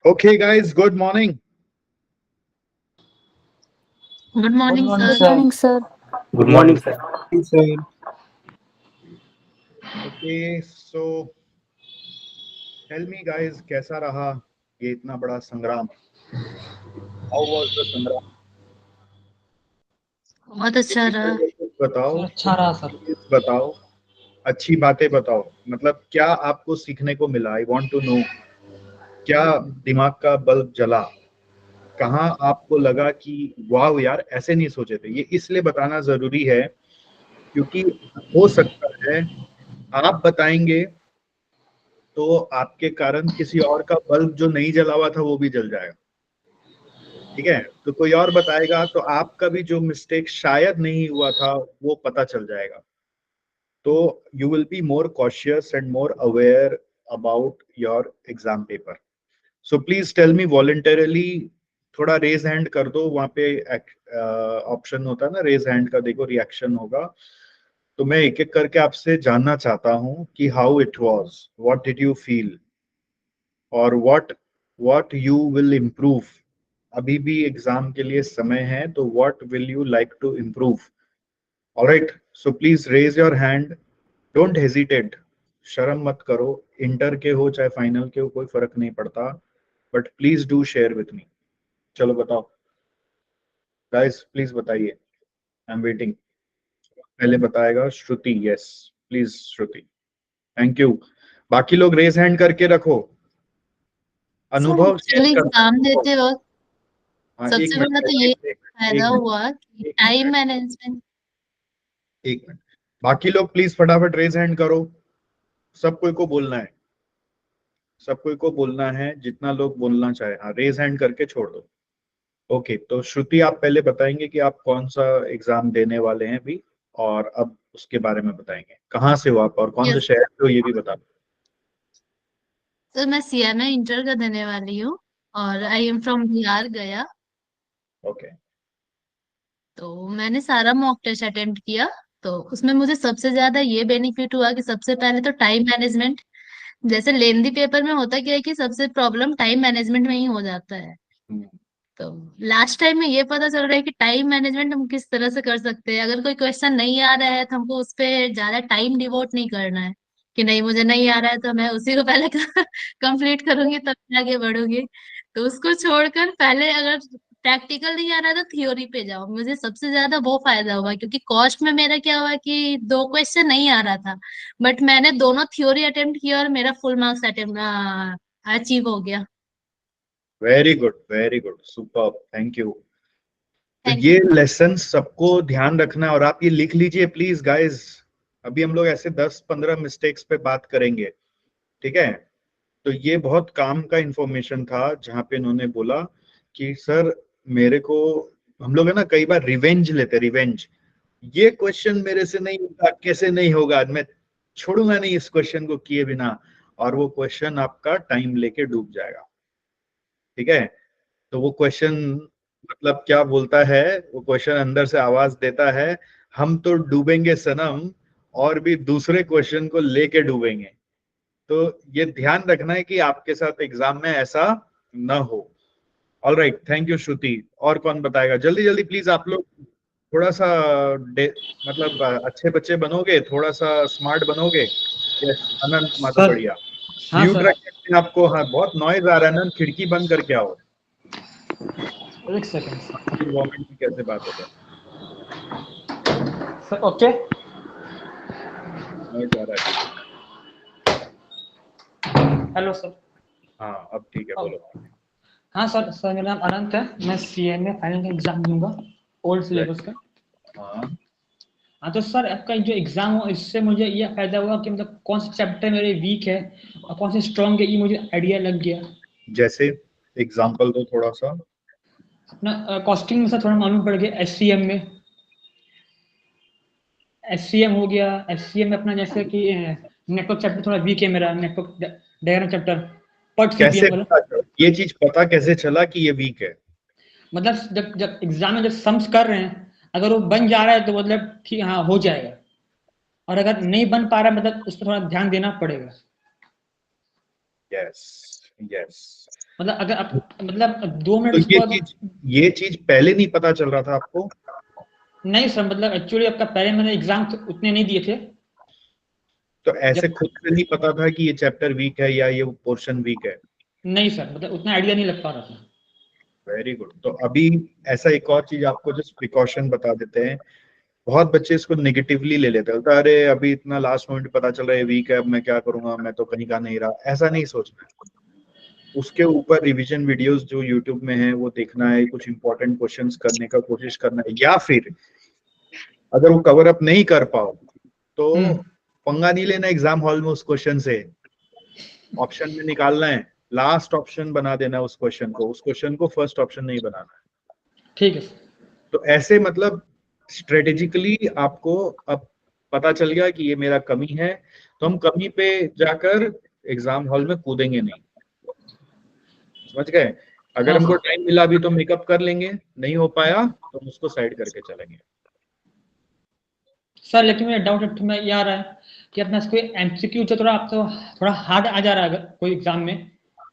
Okay, guys, good morning. Good Good morning, morning, sir. Good sir. morning, sir. Good Good morning, morning, sir. sir. Sir. Okay, so tell me, guys, कैसा रहा ये इतना बड़ा संग्राम? How was the संग्राम? बहुत अच्छा रहा। कुछ बताओ, सर अच्छा रहा सर। प्लीज बताओ, अच्छी बातें बताओ। मतलब क्या आपको सीखने को मिला? I want to know. क्या दिमाग का बल्ब जला? कहाँ आपको लगा कि वाह यार, ऐसे नहीं सोचे थे? ये इसलिए बताना जरूरी है क्योंकि हो सकता है आप बताएंगे तो आपके कारण किसी और का बल्ब जो नहीं जला हुआ था वो भी जल जाएगा। ठीक है, तो कोई और बताएगा तो आपका भी जो मिस्टेक शायद नहीं हुआ था वो पता चल जाएगा। तो you will be more cautious and more aware about your exam paper. So please tell me voluntarily, थोड़ा रेज हैंड कर दो। वहां पे ऑप्शन होता है ना रेज हैंड का, देखो रिएक्शन होगा। तो मैं एक एक करके आपसे जानना चाहता हूँ कि how it was, what did you feel, और व्हाट यू विल इम्प्रूव। अभी भी एग्जाम के लिए समय है, तो what will you like to improve? Alright, so please raise your hand, don't hesitate, शर्म मत करो। इंटर के हो चाहे फाइनल के हो, कोई फर्क नहीं पड़ता, but please do share with me. चलो बताओ गाइस, प्लीज बताइए, आई एम वेटिंग। पहले बताएगा Shruti. Yes, please Shruti. Thank you. बाकी लोग रेज हैंड करके रखो, सर अनुभव शेयर एक्चुअली करना है एग्जाम सबको। देते वक्त हाँ, एक सबसे मिनट, पहला तो ये फायदा एक मिनट, हुआ कि एक टाइम मिनट, मैनेजमेंट। एक मिनट। बाकी लोग प्लीज फटाफट रेज हैंड करो। सब कोई को बोलना है, सब कोई को बोलना है, जितना लोग बोलना चाहे। हाँ, रेज हैंड करके छोड़ दो। ओके, तो श्रुति आप पहले बताएंगे कि आप कौन सा एग्जाम देने वाले हैं अभी, और अब उसके बारे में बताएंगे कहाँ से हो आप और कौन से यस शहर से हो ये भी बता दो। सर, मैं सीएमए इंटर का देने वाली हूँ और आई एम फ्रॉम बिहार गया। ओके। तो मैंने सारा मॉक टेस्ट अटेम्प्ट किया। तो उसमें मुझे सबसे ज्यादा ये बेनिफिट हुआ कि सबसे पहले तो टाइम मैनेजमेंट। जैसे लेंदी पेपर में होता क्या है कि सबसे प्रॉब्लम टाइम मैनेजमेंट में ही हो जाता है। हम्म, तो लास्ट टाइम में ये पता चल रहा है कि टाइम मैनेजमेंट हम किस तरह से कर सकते हैं। अगर कोई क्वेश्चन नहीं आ रहा है तो हमको उस पर ज्यादा टाइम डिवोट नहीं करना है कि नहीं मुझे नहीं आ रहा है तो मैं उसी को पहले कंप्लीट करूंगी तब मैं आगे बढ़ूंगी। तो उसको छोड़कर पहले अगर प्रैक्टिकल नहीं आ रहा है तो थ्योरी पे जाओ। मुझे सबसे ज्यादा वो फायदा हुआ क्योंकि कॉस्ट में मेरा क्या हुआ कि दो क्वेश्चन नहीं आ रहा था, बट मैंने दोनों थ्योरी अटेम्प्ट किया और मेरा फुल मार्क्स अटेम्प्ट अचीव हो गया। Very good, super, thank you. तो थैंक ये यू। लेसन सबको ध्यान रखना है और आप ये लिख लीजिए प्लीज गाइस। अभी हम लोग ऐसे 10-15 मिस्टेक्स पे बात करेंगे, ठीक है? तो ये बहुत काम का इंफॉर्मेशन था जहां पे इन्होंने बोला कि सर मेरे को, हम लोग है ना कई बार रिवेंज लेते, रिवेंज। ये क्वेश्चन मेरे से नहीं होगा, कैसे नहीं होगा, मैं छोड़ूंगा नहीं इस क्वेश्चन को किए बिना। और वो क्वेश्चन आपका टाइम लेके डूब जाएगा। ठीक है, तो वो क्वेश्चन मतलब क्या बोलता है, वो क्वेश्चन अंदर से आवाज देता है, हम तो डूबेंगे सनम, और भी दूसरे क्वेश्चन को लेके डूबेंगे। तो ये ध्यान रखना है कि आपके साथ एग्जाम में ऐसा ना हो। ऑल राइट, थैंक यू श्रुति। और कौन बताएगा? जल्दी जल्दी प्लीज आप लोग। थोड़ा सा मतलब अच्छे बच्चे बनोगे, थोड़ा सा स्मार्ट बनोगे। यस, अनंत माधव, सर बढ़िया। हाँ म्यूट सर। रखिए अपने आपको। हाँ, बहुत नॉइज आ रहा है ना, खिड़की बंद करके आओ। एक सेकंड सर। गवर्नमेंट में कैसे बात होता सर ओके। है, नॉइज आ रहा है पीछे। Hello sir. हाँ, अब ठीक है, अब बोलो। हाँ सर। सर मेरा नाम अनंत है। मैं सीएमए फाइनल का एग्जाम दूंगा, ओल्ड सिलेबस का। हाँ, हाँ तो सर आपका जो एग्जाम हो इससे मुझे ये फायदा हुआ कि मतलब कौन से चैप्टर मेरे वीक है और कौन से स्ट्रॉन्ग है ये मुझे आइडिया लग गया। जैसे एग्जाम्पल दो थोड़ा सा। अपना कॉस्टिंग में सर थोड़ा मालूम पड़ गया। एससीएम में एससीएम हो गया। एससीएम में अपना जैसे कि नेटवर्क चैप्टर थोड़ा वीक है मेरा, नेटवर्क डायग्राम चैप्टर। पट कैसे सीपीएम वाला। पता चला? ये चीज पता कैसे चला कि ये वीक है? मतलब जब जब एग्जाम में जब सम्स कर रहे हैं अगर वो बन जा रहा है तो मतलब ठीक हाँ हो जाएगा, और अगर नहीं बन पा रहा है मतलब उस पर थोड़ा ध्यान देना पड़ेगा। Yes, yes. मतलब अगर आप मतलब 2 तो मिनट उसको ये चीज पहले नहीं पता चल रहा था आपको? नहीं सर, मतलब एक्चुअली आपका पहले मैंने एग्जाम उतने नहीं दिए थे। तो ऐसे जब खुद से नहीं पता था कि ये चैप्टर वीक है या ये पोर्शन वीक है? नहीं सर, मतलब उतना आइडिया नहीं लग पा रहा था। Very good. तो अभी ऐसा एक और चीज आपको जस्ट प्रिकॉशन बता देते हैं। बहुत बच्चे इसको नेगेटिवली ले लेते हैं, अरे अभी इतना लास्ट मोमेंट पता चल रहा है वीक है, अब मैं क्या करूंगा, मैं तो कहीं का नहीं रहा। ऐसा नहीं सोचना है। उसके ऊपर रिवीजन वीडियोस जो यूट्यूब में है वो देखना है, कुछ इंपॉर्टेंट क्वेश्चंस करने का कोशिश करना है, या फिर अगर वो कवर अप नहीं कर पाओ तो पंगा नहीं लेना एग्जाम हॉल में उस क्वेश्चन से। ऑप्शन में निकालना है, लास्ट ऑप्शन बना देना है उस क्वेश्चन को फर्स्ट ऑप्शन नहीं बनाना है। ठीक है सर। तो ऐसे मतलब स्ट्रेटेजिकली आपको अब पता चल गया कि ये मेरा कमी है, तो हम कमी पे जाकर एग्जाम हॉल में कूदेंगे नहीं। समझ गए? अगर हाँ हमको सर। टाइम मिला अभी तो मेकअप कर लेंगे, नहीं हो पाया तो हम उसको साइड करके चलेंगे। सर लेकिन मेरा डाउट में ये आ रहा है कि अपना कोई एमसीक्यू जो थोड़ा आपको थोड़ा हार्ड आ जा रहा है अगर कोई एग्जाम में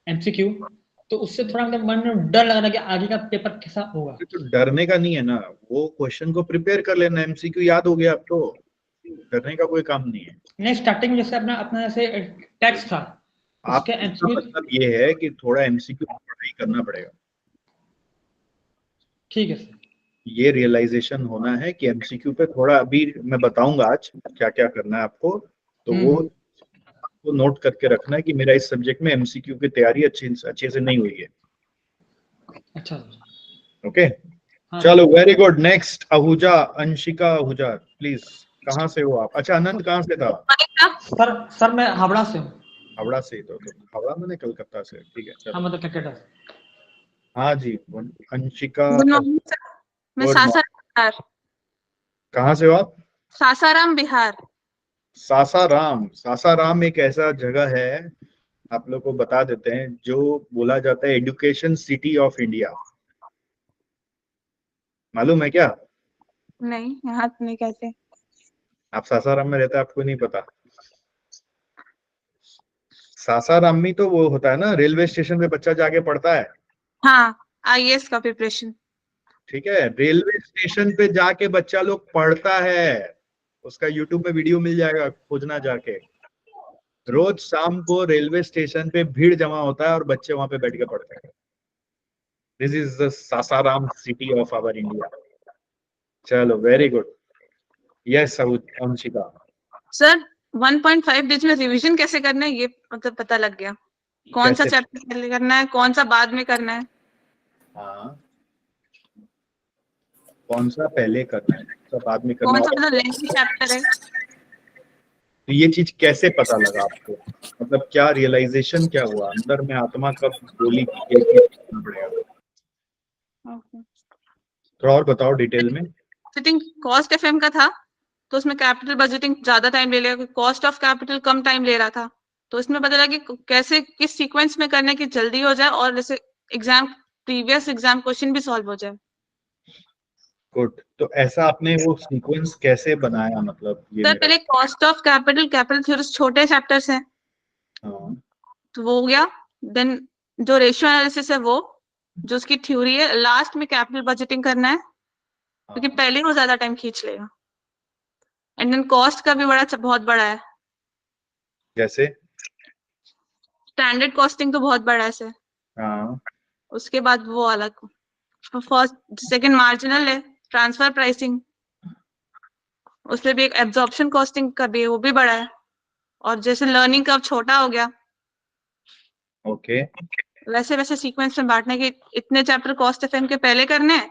एमसीक्यू, तो उससे थोड़ा मतलब मन में डर लग रहा है कि आगे का पेपर कैसा होगा। तो डरने का नहीं है ना, वो क्वेश्चन को प्रिपेयर कर लेना, एमसीक्यू याद हो गया अब तो, डरने का कोई काम नहीं है। नहीं, स्टार्टिंग में जैसे अपना अपना जैसे टैक्स था उसके आपका एमसीक्यू। मतलब ये है कि थोड़ा एमसीक्यू पढ़ाई करना पड़ेगा। ठीक है सर। ये रियलाइजेशन होना है कि एमसीक्यू पे थोड़ा, अभी मैं बताऊंगा आज क्या क्या करना है आपको, तो वो हम्म। आपको नोट करके रखना है कि मेरा इस सब्जेक्ट में एमसीक्यू की तैयारी अच्छे से नहीं हुई है। अच्छा सर। ओके, हाँ चलो sir. Very good. Next Ahuja, Anshika Ahuja please. कहाँ से हो आप? अच्छा, आनंद कहाँ से था? सर सर मैं हावड़ा से हूँ। हावड़ा से? तो हावड़ा मैंने कलकत्ता से, ठीक है हाँ चलो। मतलब क्रिकेटर। हाँ जी, अंशिका। Good morning sir. मैं गुड मॉर्निंग। सासाराम बिहार। कहाँ से हो आप? सासाराम बिहार। सासाराम। सासाराम एक ऐसा जगह है, आप लोग को बता देते हैं, जो बोला जाता है एजुकेशन सिटी ऑफ इंडिया। मालूम है क्या? नहीं, यहाँ तो नहीं कहते। आप सासाराम में रहते हैं, आपको नहीं पता? सासाराम में तो वो होता है ना, रेलवे स्टेशन पे बच्चा जाके पढ़ता है। हाँ, आईएएस का प्रिपरेशन। ठीक है, रेलवे स्टेशन पे जाके बच्चा लोग पढ़ता है। उसका यूट्यूब में वीडियो मिल जाएगा, खोजना जाके। रोज शाम को रेलवे स्टेशन पे भीड़ जमा होता है और बच्चे वहां पे बैठ के पढ़ते हैं। This is the Sasaram city of our India. चलो very good. Yes Anshika. Sir 1.5 days में रिवीजन कैसे करना है ये मतलब पता लग गया। कौन सा कैसे? चैप्टर पहले करना है, कौन सा बाद में करना है। हाँ, कौन सा पहले करना है, कौन सा बाद में करना कौन सा है? मतलब लेंथी चैप्टर है। तो ये चीज कैसे पता लगा आपको? मतलब क्या रियलाइजेशन क्या हुआ अंदर में, आत्मा कब बोली कि ये चीज करना पड़ेगा? थोड़ा और बताओ डिटेल में। सिटिंग कॉस्ट एफएम का था, तो उसमें कैपिटल बजटिंग ज्यादा टाइम ले लेगा, cost of capital come time ले रहा था। तो इसमें पता लगा कि कैसे किस सीक्वेंस में करने की जल्दी हो जाए और जैसे एग्जाम प्रीवियस एग्जाम क्वेश्चन भी सॉल्व हो जाए। गुड। तो ऐसा आपने वो सीक्वेंस कैसे बनाया, मतलब ये सर मेरा। पहले cost of capital, capital theories छोटे चैप्टर्स हैं हाँ। तो वो हो गया। देन जो रेशियो एनालिसिस है वो, जो उसकी थ्योरी है, लास्ट में कैपिटल बजटिंग करना है क्योंकि हाँ। पहले वो ज्यादा टाइम खींच लेगा। एंड देन कॉस्ट का भी बहुत बड़ा है। जैसे? स्टैंडर्ड कॉस्टिंग तो बहुत बड़ा है सर। हाँ। उसके बाद वो अलग, फर्स्ट सेकंड मार्जिनल है, ट्रांसफर प्राइसिंग, उसमें भी एक एब्जॉर्प्शन कॉस्टिंग का भी है, वो भी बड़ा है। और जैसे लर्निंग कर्व छोटा हो गया, ओके। वैसे वैसे सीक्वेंस में बांटने के, इतने चैप्टर कॉस्ट एफएम के पहले करने हैं,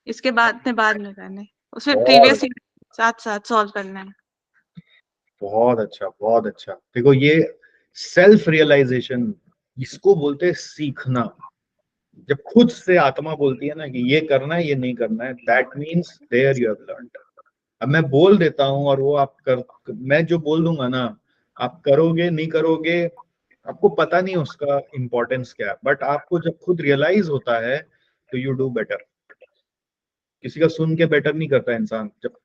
इसके बाद में करने हैं। उसमें बहुत प्रीवियस साथ साथ सॉल्व करना है। बहुत अच्छा, बहुत अच्छा। देखो ये सेल्फ रियलाइजेशन, इसको बोलते हैं सीखना। जब खुद से आत्मा बोलती है ना कि ये करना है, ये नहीं करना है, that means there you have learned. अब मैं बोल देता हूँ और वो आप कर, मैं जो बोल दूंगा ना, आप करोगे नहीं करोगे, आपको पता नहीं उसका इम्पोर्टेंस क्या है, बट आपको जब खुद रियलाइज होता है तो यू डू बेटर। किसी का सुन के बेटर नहीं करता इंसान। जब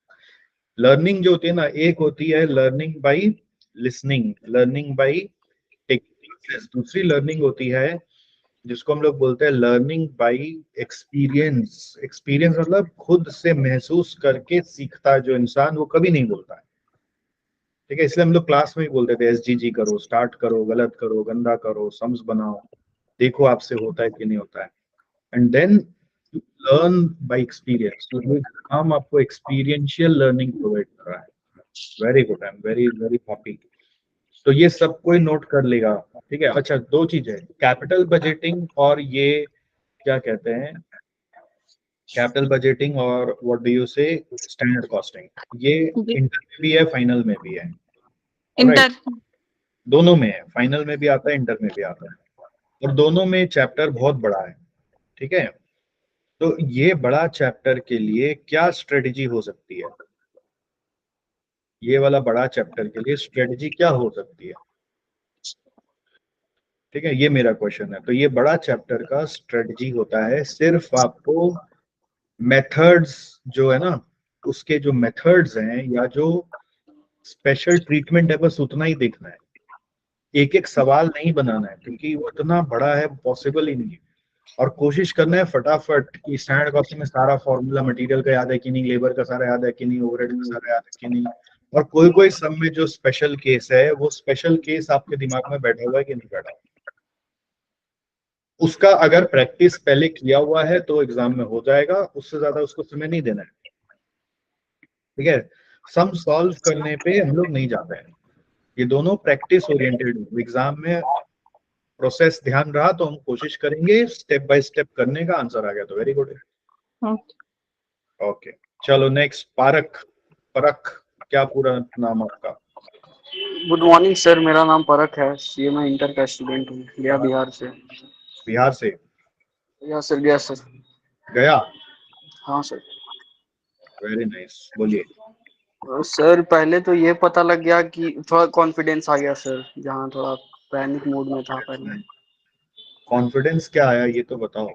लर्निंग जो होती है ना, एक होती है learning by listening, learning by taking classes, दूसरी लर्निंग होती है जिसको हम लोग बोलते हैं लर्निंग बाय एक्सपीरियंस। एक्सपीरियंस मतलब खुद से महसूस करके सीखता है जो इंसान, वो कभी नहीं बोलता है। ठीक है, इसलिए हम लोग क्लास में ही बोलते थे SGG करो, स्टार्ट करो, गलत करो, गंदा करो, सम्स बनाओ, देखो आपसे होता है कि नहीं होता है, and then learn by experience. तो ये काम आपको एक्सपीरियंशियल लर्निंग प्रोवाइड कर रहा है। Very good, I am very very happy. तो ये सब कोई नोट कर लेगा। ठीक है, अच्छा दो चीज है, कैपिटल बजटिंग और ये क्या कहते हैं, कैपिटल बजटिंग और व्हाट डू यू से स्टैंडर्ड कॉस्टिंग, ये इंटर में भी है, फाइनल में भी है। राइट, इंटर दोनों में है, फाइनल में भी आता है, इंटर में भी आता है, और दोनों में चैप्टर बहुत बड़ा है। ठीक है, तो ये बड़ा चैप्टर के लिए क्या स्ट्रेटजी हो सकती है, ये वाला बड़ा चैप्टर के लिए स्ट्रेटजी क्या हो सकती है? ठीक है, ये मेरा क्वेश्चन है। तो ये बड़ा चैप्टर का स्ट्रेटजी होता है, सिर्फ आपको मेथड्स जो है ना, उसके जो मेथड्स हैं या जो स्पेशल ट्रीटमेंट है, बस उतना ही देखना है, एक एक सवाल नहीं बनाना है, क्योंकि वो इतना बड़ा है, पॉसिबल ही नहीं है। और कोशिश करना है फटाफट कि स्टैंडर्ड कॉस्टिंग में सारा फॉर्मूला मटेरियल का याद है कि नहीं, लेबर का सारा याद है कि नहीं, ओवरहेड का सारा याद है कि नहीं, और कोई कोई सब में जो स्पेशल केस है, वो स्पेशल केस आपके दिमाग में बैठा हुआ है कि नहीं बैठा, उसका अगर प्रैक्टिस पहले किया हुआ है तो एग्जाम में हो जाएगा, उससे ज्यादा उसको समय नहीं देना है। ठीक है, सम सॉल्व करने पे हम लोग नहीं जाते हैं, ये दोनों प्रैक्टिस ओरिएंटेड। एग्जाम में प्रोसेस ध्यान रहा तो हम कोशिश करेंगे स्टेप बाय स्टेप करने का, आंसर आ गया तो वेरी गुड है। ओके, चलो नेक्स्ट, पारक। परख, क्या पूरा नाम आपका? गुड मॉर्निंग सर, मेरा नाम परख है, सीए में इंटर का स्टूडेंट हूँ, गया बिहार से। बिहार से? या सर, गया सर। गया, हाँ सर। वेरी नाइस, बोलिए। सर पहले तो ये पता लग गया कि थोड़ा कॉन्फिडेंस आ गया सर, जहाँ थोड़ा पैनिक मोड में था पहले। कॉन्फिडेंस क्या आया ये तो बताओ।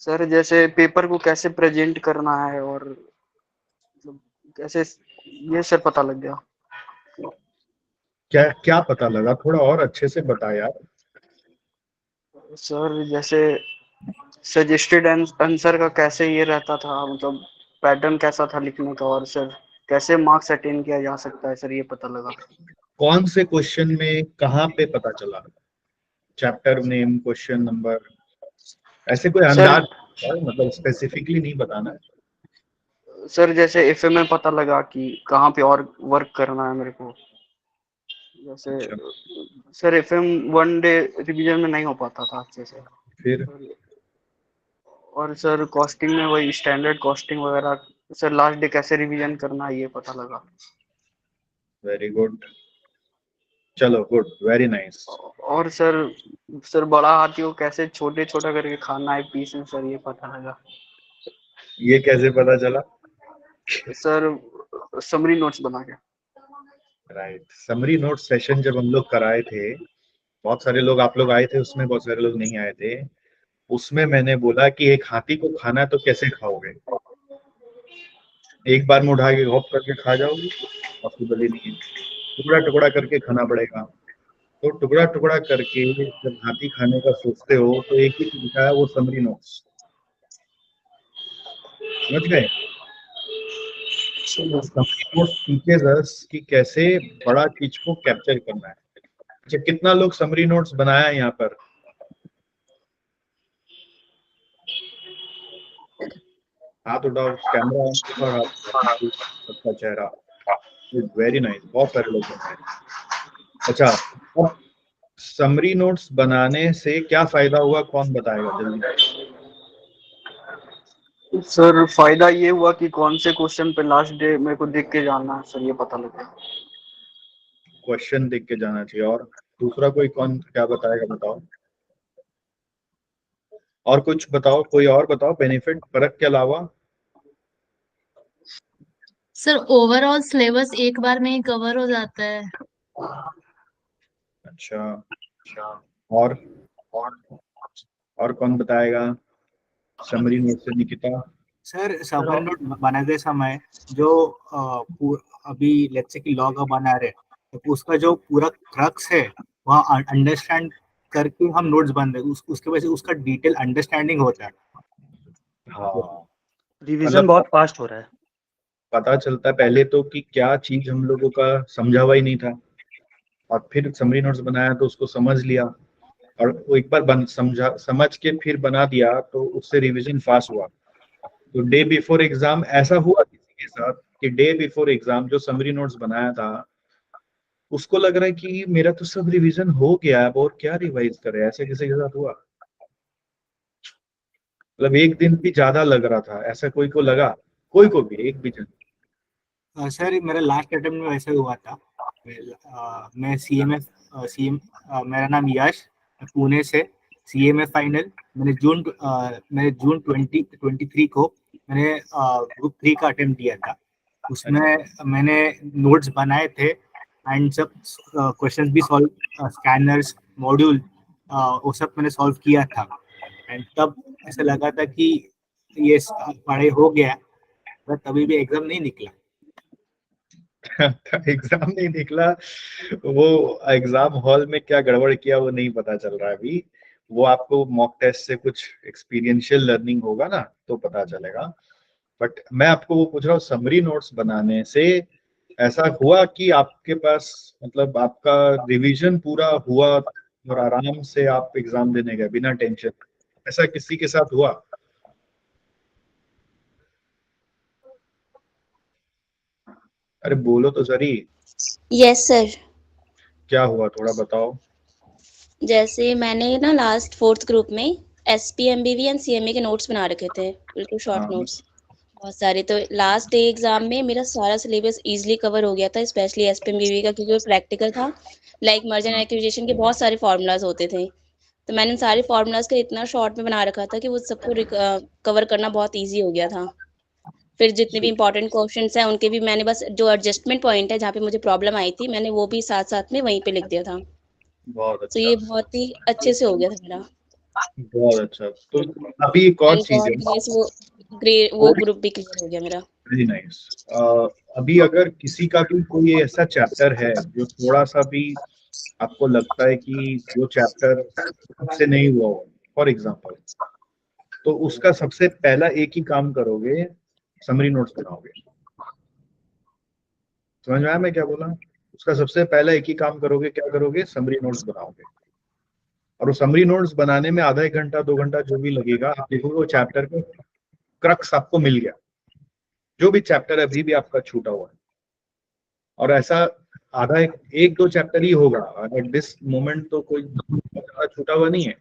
सर जैसे पेपर को कैसे प्रेजेंट करना है और मतलब कैसे, ये सर पता लग गया। क्या क्या पता लगा, थोड़ा और अच्छे से बता यार। सर जैसे सजेस्टेड आंसर का कैसे ये रहता था, मतलब पैटर्न कैसा था लिखने का, और सर कैसे मार्क्स अटेन किया जा सकता है, सर ये पता लगा। कौन से क्वेश्चन में कहाँ पे पता चला, चैप्टर नेम, क्वेश्चन नंबर, ऐसे कोई सर अंदाज, मतलब स्पेसिफिकली नहीं बताना है। सर जैसे एफए में पता लगा कि कहाँ पे और वर्क करना है मेरे को। जैसे अच्छा, सर एफएम 1 डे रिवीजन में नहीं हो पाता था अच्छे से। फिर? और सर कॉस्टिंग में वही स्टैंडर्ड कॉस्टिंग वगैरह, सर लास्ट डे कैसे रिवीजन करना है ये पता लगा। वेरी गुड, चलो गुड, वेरी नाइस। और सर बड़ा हाथी को कैसे छोटे छोटा करके खाना है पीस में, सर ये पता लगा। ये कैसे पता चला? सर समरी नोट्स बना के। राइट, समरी नोट सेशन जब हम लोग कराए थे, बहुत सारे लोग, आप लोग आए थे उसमें, बहुत सारे लोग नहीं आए थे, उसमें मैंने बोला कि एक हाथी को खाना है तो कैसे खाओगे, एक बार में उठा के हॉप करके खा जाओगे, पॉसिबल ही नहीं है, टुकड़ा टुकड़ा करके खाना पड़ेगा। तो टुकड़ा टुकड़ा करके जब हाथी खाने का सोचते हो तो एक ही तरीका है, वो समरी नोट्स। समझ गए? समरी नोट्स टीचेस अस कि कैसे बड़ा चीज को कैप्चर करना है। अच्छा, कितना लोग समरी नोट्स बनाया है यहाँ पर? हाथ उठाओ, कैमरा ऑन करो और हाथ, सबका चेहरा। वेरी नाइस, बहुत सारे लोग बनाए। अच्छा, अब समरी नोट्स बनाने से क्या फायदा हुआ, कौन बताएगा जल्दी? सर फायदा ये हुआ कि कौन से क्वेश्चन पे लास्ट डे मेरे को देख के जाना है, सर ये पता लगा। क्वेश्चन देख के जाना चाहिए, और दूसरा कोई कौन क्या बताएगा, बताओ। और कुछ बताओ, कोई और बताओ बेनिफिट परख के अलावा। सर ओवरऑल सिलेबस एक बार में ही कवर हो जाता है। अच्छा, और और कौन बताएगा समरी नोट से? निकिता। सर समरी नोट बनाते समय जो अभी लेट्स से कि लॉग बना रहे, तो उसका जो पूरा क्रक्स है वह अंडरस्टैंड करके हम नोट्स बनाते हैं, उसके वजह से उसका डिटेल अंडरस्टैंडिंग होता है। हाँ, रिवीजन मतलब बहुत फास्ट हो रहा है। पता चलता है पहले तो कि क्या चीज हम लोगों का समझा हुआ ही नहीं था, और फिर समरी नोट्स बनाया तो उसको समझ लिया, और वो एक बार समझ के फिर बना दिया तो उससे रिवीजन फास्ट हुआ। तो डे बिफोर एग्जाम ऐसा हुआ किसी के साथ कि डे बिफोर एग्जाम जो समरी नोट्स बनाया था उसको लग रहा है कि मेरा तो सब रिवीजन हो गया है, अब और क्या रिवाइज करे, ऐसे किसी के साथ हुआ? मतलब एक दिन भी ज्यादा लग रहा था, ऐसा कोई को लगा? कोई को भी एक भी जन? सर मेरा लास्ट अटेम्प्ट में वैसे हुआ था। मैं CMF मेरा नाम यश, पुणे से CMF फाइनल मैंने जून 2023 को मैंने ग्रुप 3 का अटेम्प्ट दिया था। उसमें मैंने नोट्स बनाए थे एंड सब क्वेश्चंस भी सॉल्व, स्कैनर्स मॉड्यूल वो सब मैंने सॉल्व किया था। एंड तब ऐसा लगा था कि ये पढ़ाई हो गया, पर तभी भी एग्जाम नहीं निकला। एग्जाम नहीं निकला? वो एग्जाम हॉल में क्या गड़बड़ किया वो नहीं पता चल रहा है अभी, वो आपको मॉक टेस्ट से कुछ एक्सपीरियंशियल लर्निंग होगा ना तो पता चलेगा। बट मैं आपको वो पूछ रहा हूँ, समरी नोट्स बनाने से ऐसा हुआ कि आपके पास मतलब आपका रिवीजन पूरा हुआ और आराम से आप एग्जाम देने गए बिना टेंशन? ऐसा किसी के साथ हुआ? अरे बोलो तो सही। Yes sir. क्या हुआ थोड़ा बताओ। जैसे मैंने ना लास्ट 4th ग्रुप में SPMBV एंड CMA के नोट्स बना रखे थे, बिल्कुल शॉर्ट हाँ। नोट्स बहुत सारे। तो लास्ट डे एग्जाम में मेरा सारा सिलेबस इजीली कवर हो गया था, स्पेशली SPMBV का, क्योंकि वो प्रैक्टिकल था। लाइक मर्जर एंड एक्विजिशन के बहुत सारे फार्मूलाज होते थे, तो मैंने इन सारे फार्मूलाज का इतना शॉर्ट में बना रखा था कि वो सबको कवर करना बहुत ईजी हो गया था। फिर जितने भी इंपॉर्टेंट क्वेश्चंस हैं उनके भी मैंने बस जो एडजस्टमेंट पॉइंट है जहाँ पे मुझे प्रॉब्लम आई थी, मैंने वो भी साथ साथ में वहीं पे लिख दिया था। बहुत तो अच्छा, ये बहुत ही अच्छे से हो गया था मेरा। बहुत अच्छा। तो अभी एक और एंड चीज गॉड है। ग्रेस वो ग्रुप भी क्लियर हो गया मेरा। Very nice. अभी अगर किसी का भी कोई ऐसा चैप्टर है जो थोड़ा सा भी आपको लगता है कि वो चैप्टर से नहीं हुआ हो, फॉर एग्जांपल, तो उसका सबसे पहला एक ही काम करोगे, समरी नोट्स बनाओगे। समझ में आया मैं क्या बोला? उसका सबसे पहला एक ही काम करोगे, क्या करोगे? समरी नोट्स बनाओगे। और वो समरी नोट्स बनाने में आधा 1 घंटा 2 घंटा जो भी लगेगा, आप देखोगे वो चैप्टर का क्रक्स आपको मिल गया, जो भी चैप्टर अभी भी आपका छूटा हुआ है। और ऐसा आधा एक दो चैप्टर ही होगा एट दिस मोमेंट, तो कोई छूटा हुआ नहीं है।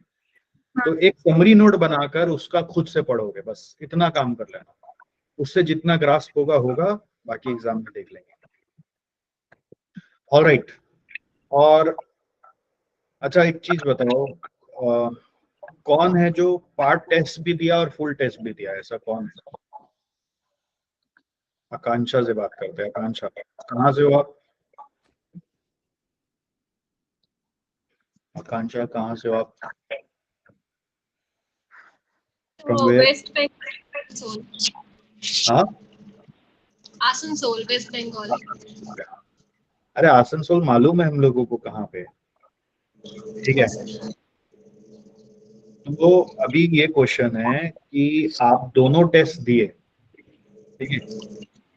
तो एक समरी नोट बनाकर उसका खुद से पढ़ोगे, बस इतना काम कर लेना। उससे जितना ग्रास्प होगा होगा, बाकी एग्जाम में देख लेंगे। ऑलराइट। और अच्छा एक चीज बताओ, कौन है जो पार्ट टेस्ट भी दिया और फुल टेस्ट भी दिया? ऐसा कौन है? आकांक्षा से बात करते हैं। आकांक्षा, कहाँ से हो आप? आकांक्षा कहाँ से हो आप? From where? वेस्ट बंगाल। हाँ, आसनसोल, वेस्ट बंगाल। अरे आसनसोल मालूम है हम लोगों को कहाँ पे। ठीक है, तो अभी ये क्वेश्चन है कि आप दोनों टेस्ट दिए, ठीक है,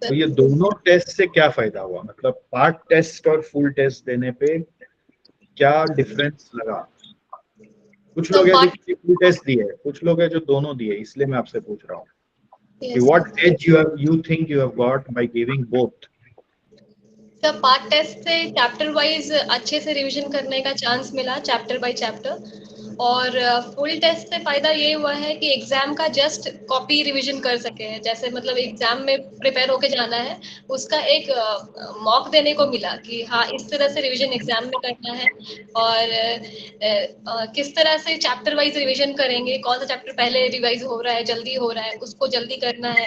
तो ये दोनों टेस्ट से क्या फायदा हुआ? मतलब पार्ट टेस्ट और फुल टेस्ट देने पे क्या डिफरेंस लगा? कुछ लोग हैं जो फुल टेस्ट दिए, कुछ लोग हैं जो दोनों दिए, इसलिए मैं आपसे पूछ रहा हूँ कि what edge you think you have got by giving both? तब पार्ट टेस्ट से चैप्टर वाइज अच्छे से रिवीजन करने का चांस मिला, चैप्टर बाय चैप्टर। और फुल टेस्ट से फायदा ये हुआ है कि एग्जाम का जस्ट कॉपी रिवीजन कर सके। जैसे मतलब एग्जाम में प्रिपेयर होके जाना है, उसका एक मॉक देने को मिला कि हाँ इस तरह से रिवीजन एग्जाम में करना है। और किस तरह से चैप्टर वाइज रिवीजन करेंगे, कौन सा चैप्टर पहले रिवाइज हो रहा है, जल्दी हो रहा है, उसको जल्दी करना है,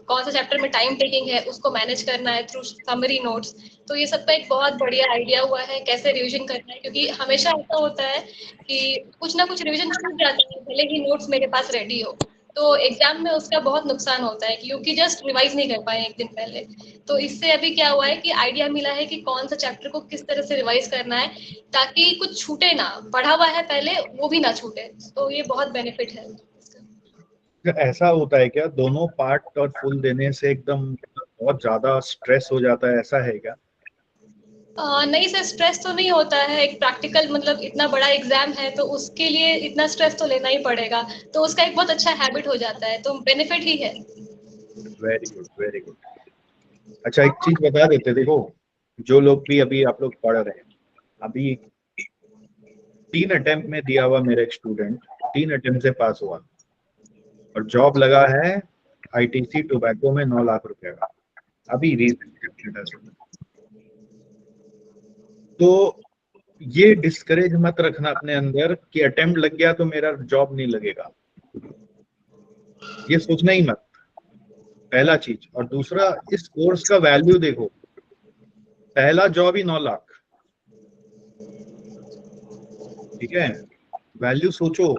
कौन सा चैप्टर में टाइम टेकिंग है, उसको मैनेज करना है थ्रू समरी नोट्स। तो ये सब का एक बहुत बढ़िया आइडिया हुआ है कैसे रिवीजन करना है। क्योंकि हमेशा ऐसा होता है कि कुछ ना कुछ रिवीजन छूट जाता है, भले ही नोट्स मेरे पास रेडी हो। तो एग्जाम में उसका बहुत नुकसान होता है क्योंकि जस्ट रिवाइज नहीं कर पाए एक दिन पहले। तो इससे अभी क्या हुआ है कि आइडिया मिला है कि कौन सा चैप्टर को किस तरह से रिवाइज करना है ताकि कुछ छूटे ना, पढ़ा हुआ है पहले वो भी ना छूटे। तो ये बहुत बेनिफिट है इसका। ऐसा होता है क्या, दोनों पार्ट और फुल देने से एकदम बहुत ज्यादा स्ट्रेस हो जाता है, ऐसा है क्या? नहीं सर, स्ट्रेस तो नहीं होता है। एक प्रैक्टिकल मतलब इतना बड़ा एग्जाम है तो उसके लिए इतना स्ट्रेस तो लेना ही पड़ेगा, तो उसका एक बहुत अच्छा हैबिट हो जाता है, तो बेनिफिट ही है। Very good, very good. अच्छा, एक चीज बता देते, देखो जो लोग भी अभी आप लोग पढ़ रहे हैं, अभी 3 अटेम्प्ट में दिया हुआ मेरा एक स्टूडेंट 3 अटेम्प्ट से पास हुआ और जॉब लगा है आईटीसी टोबैको में 9 लाख रुपए का, अभी रिसेंट। तो ये डिस्करेज मत रखना अपने अंदर कि अटेम्प्ट लग गया तो मेरा जॉब नहीं लगेगा, ये सोचना ही मत, पहला चीज। और दूसरा, इस कोर्स का वैल्यू देखो, पहला जॉब ही 9 लाख, ठीक है? वैल्यू सोचो,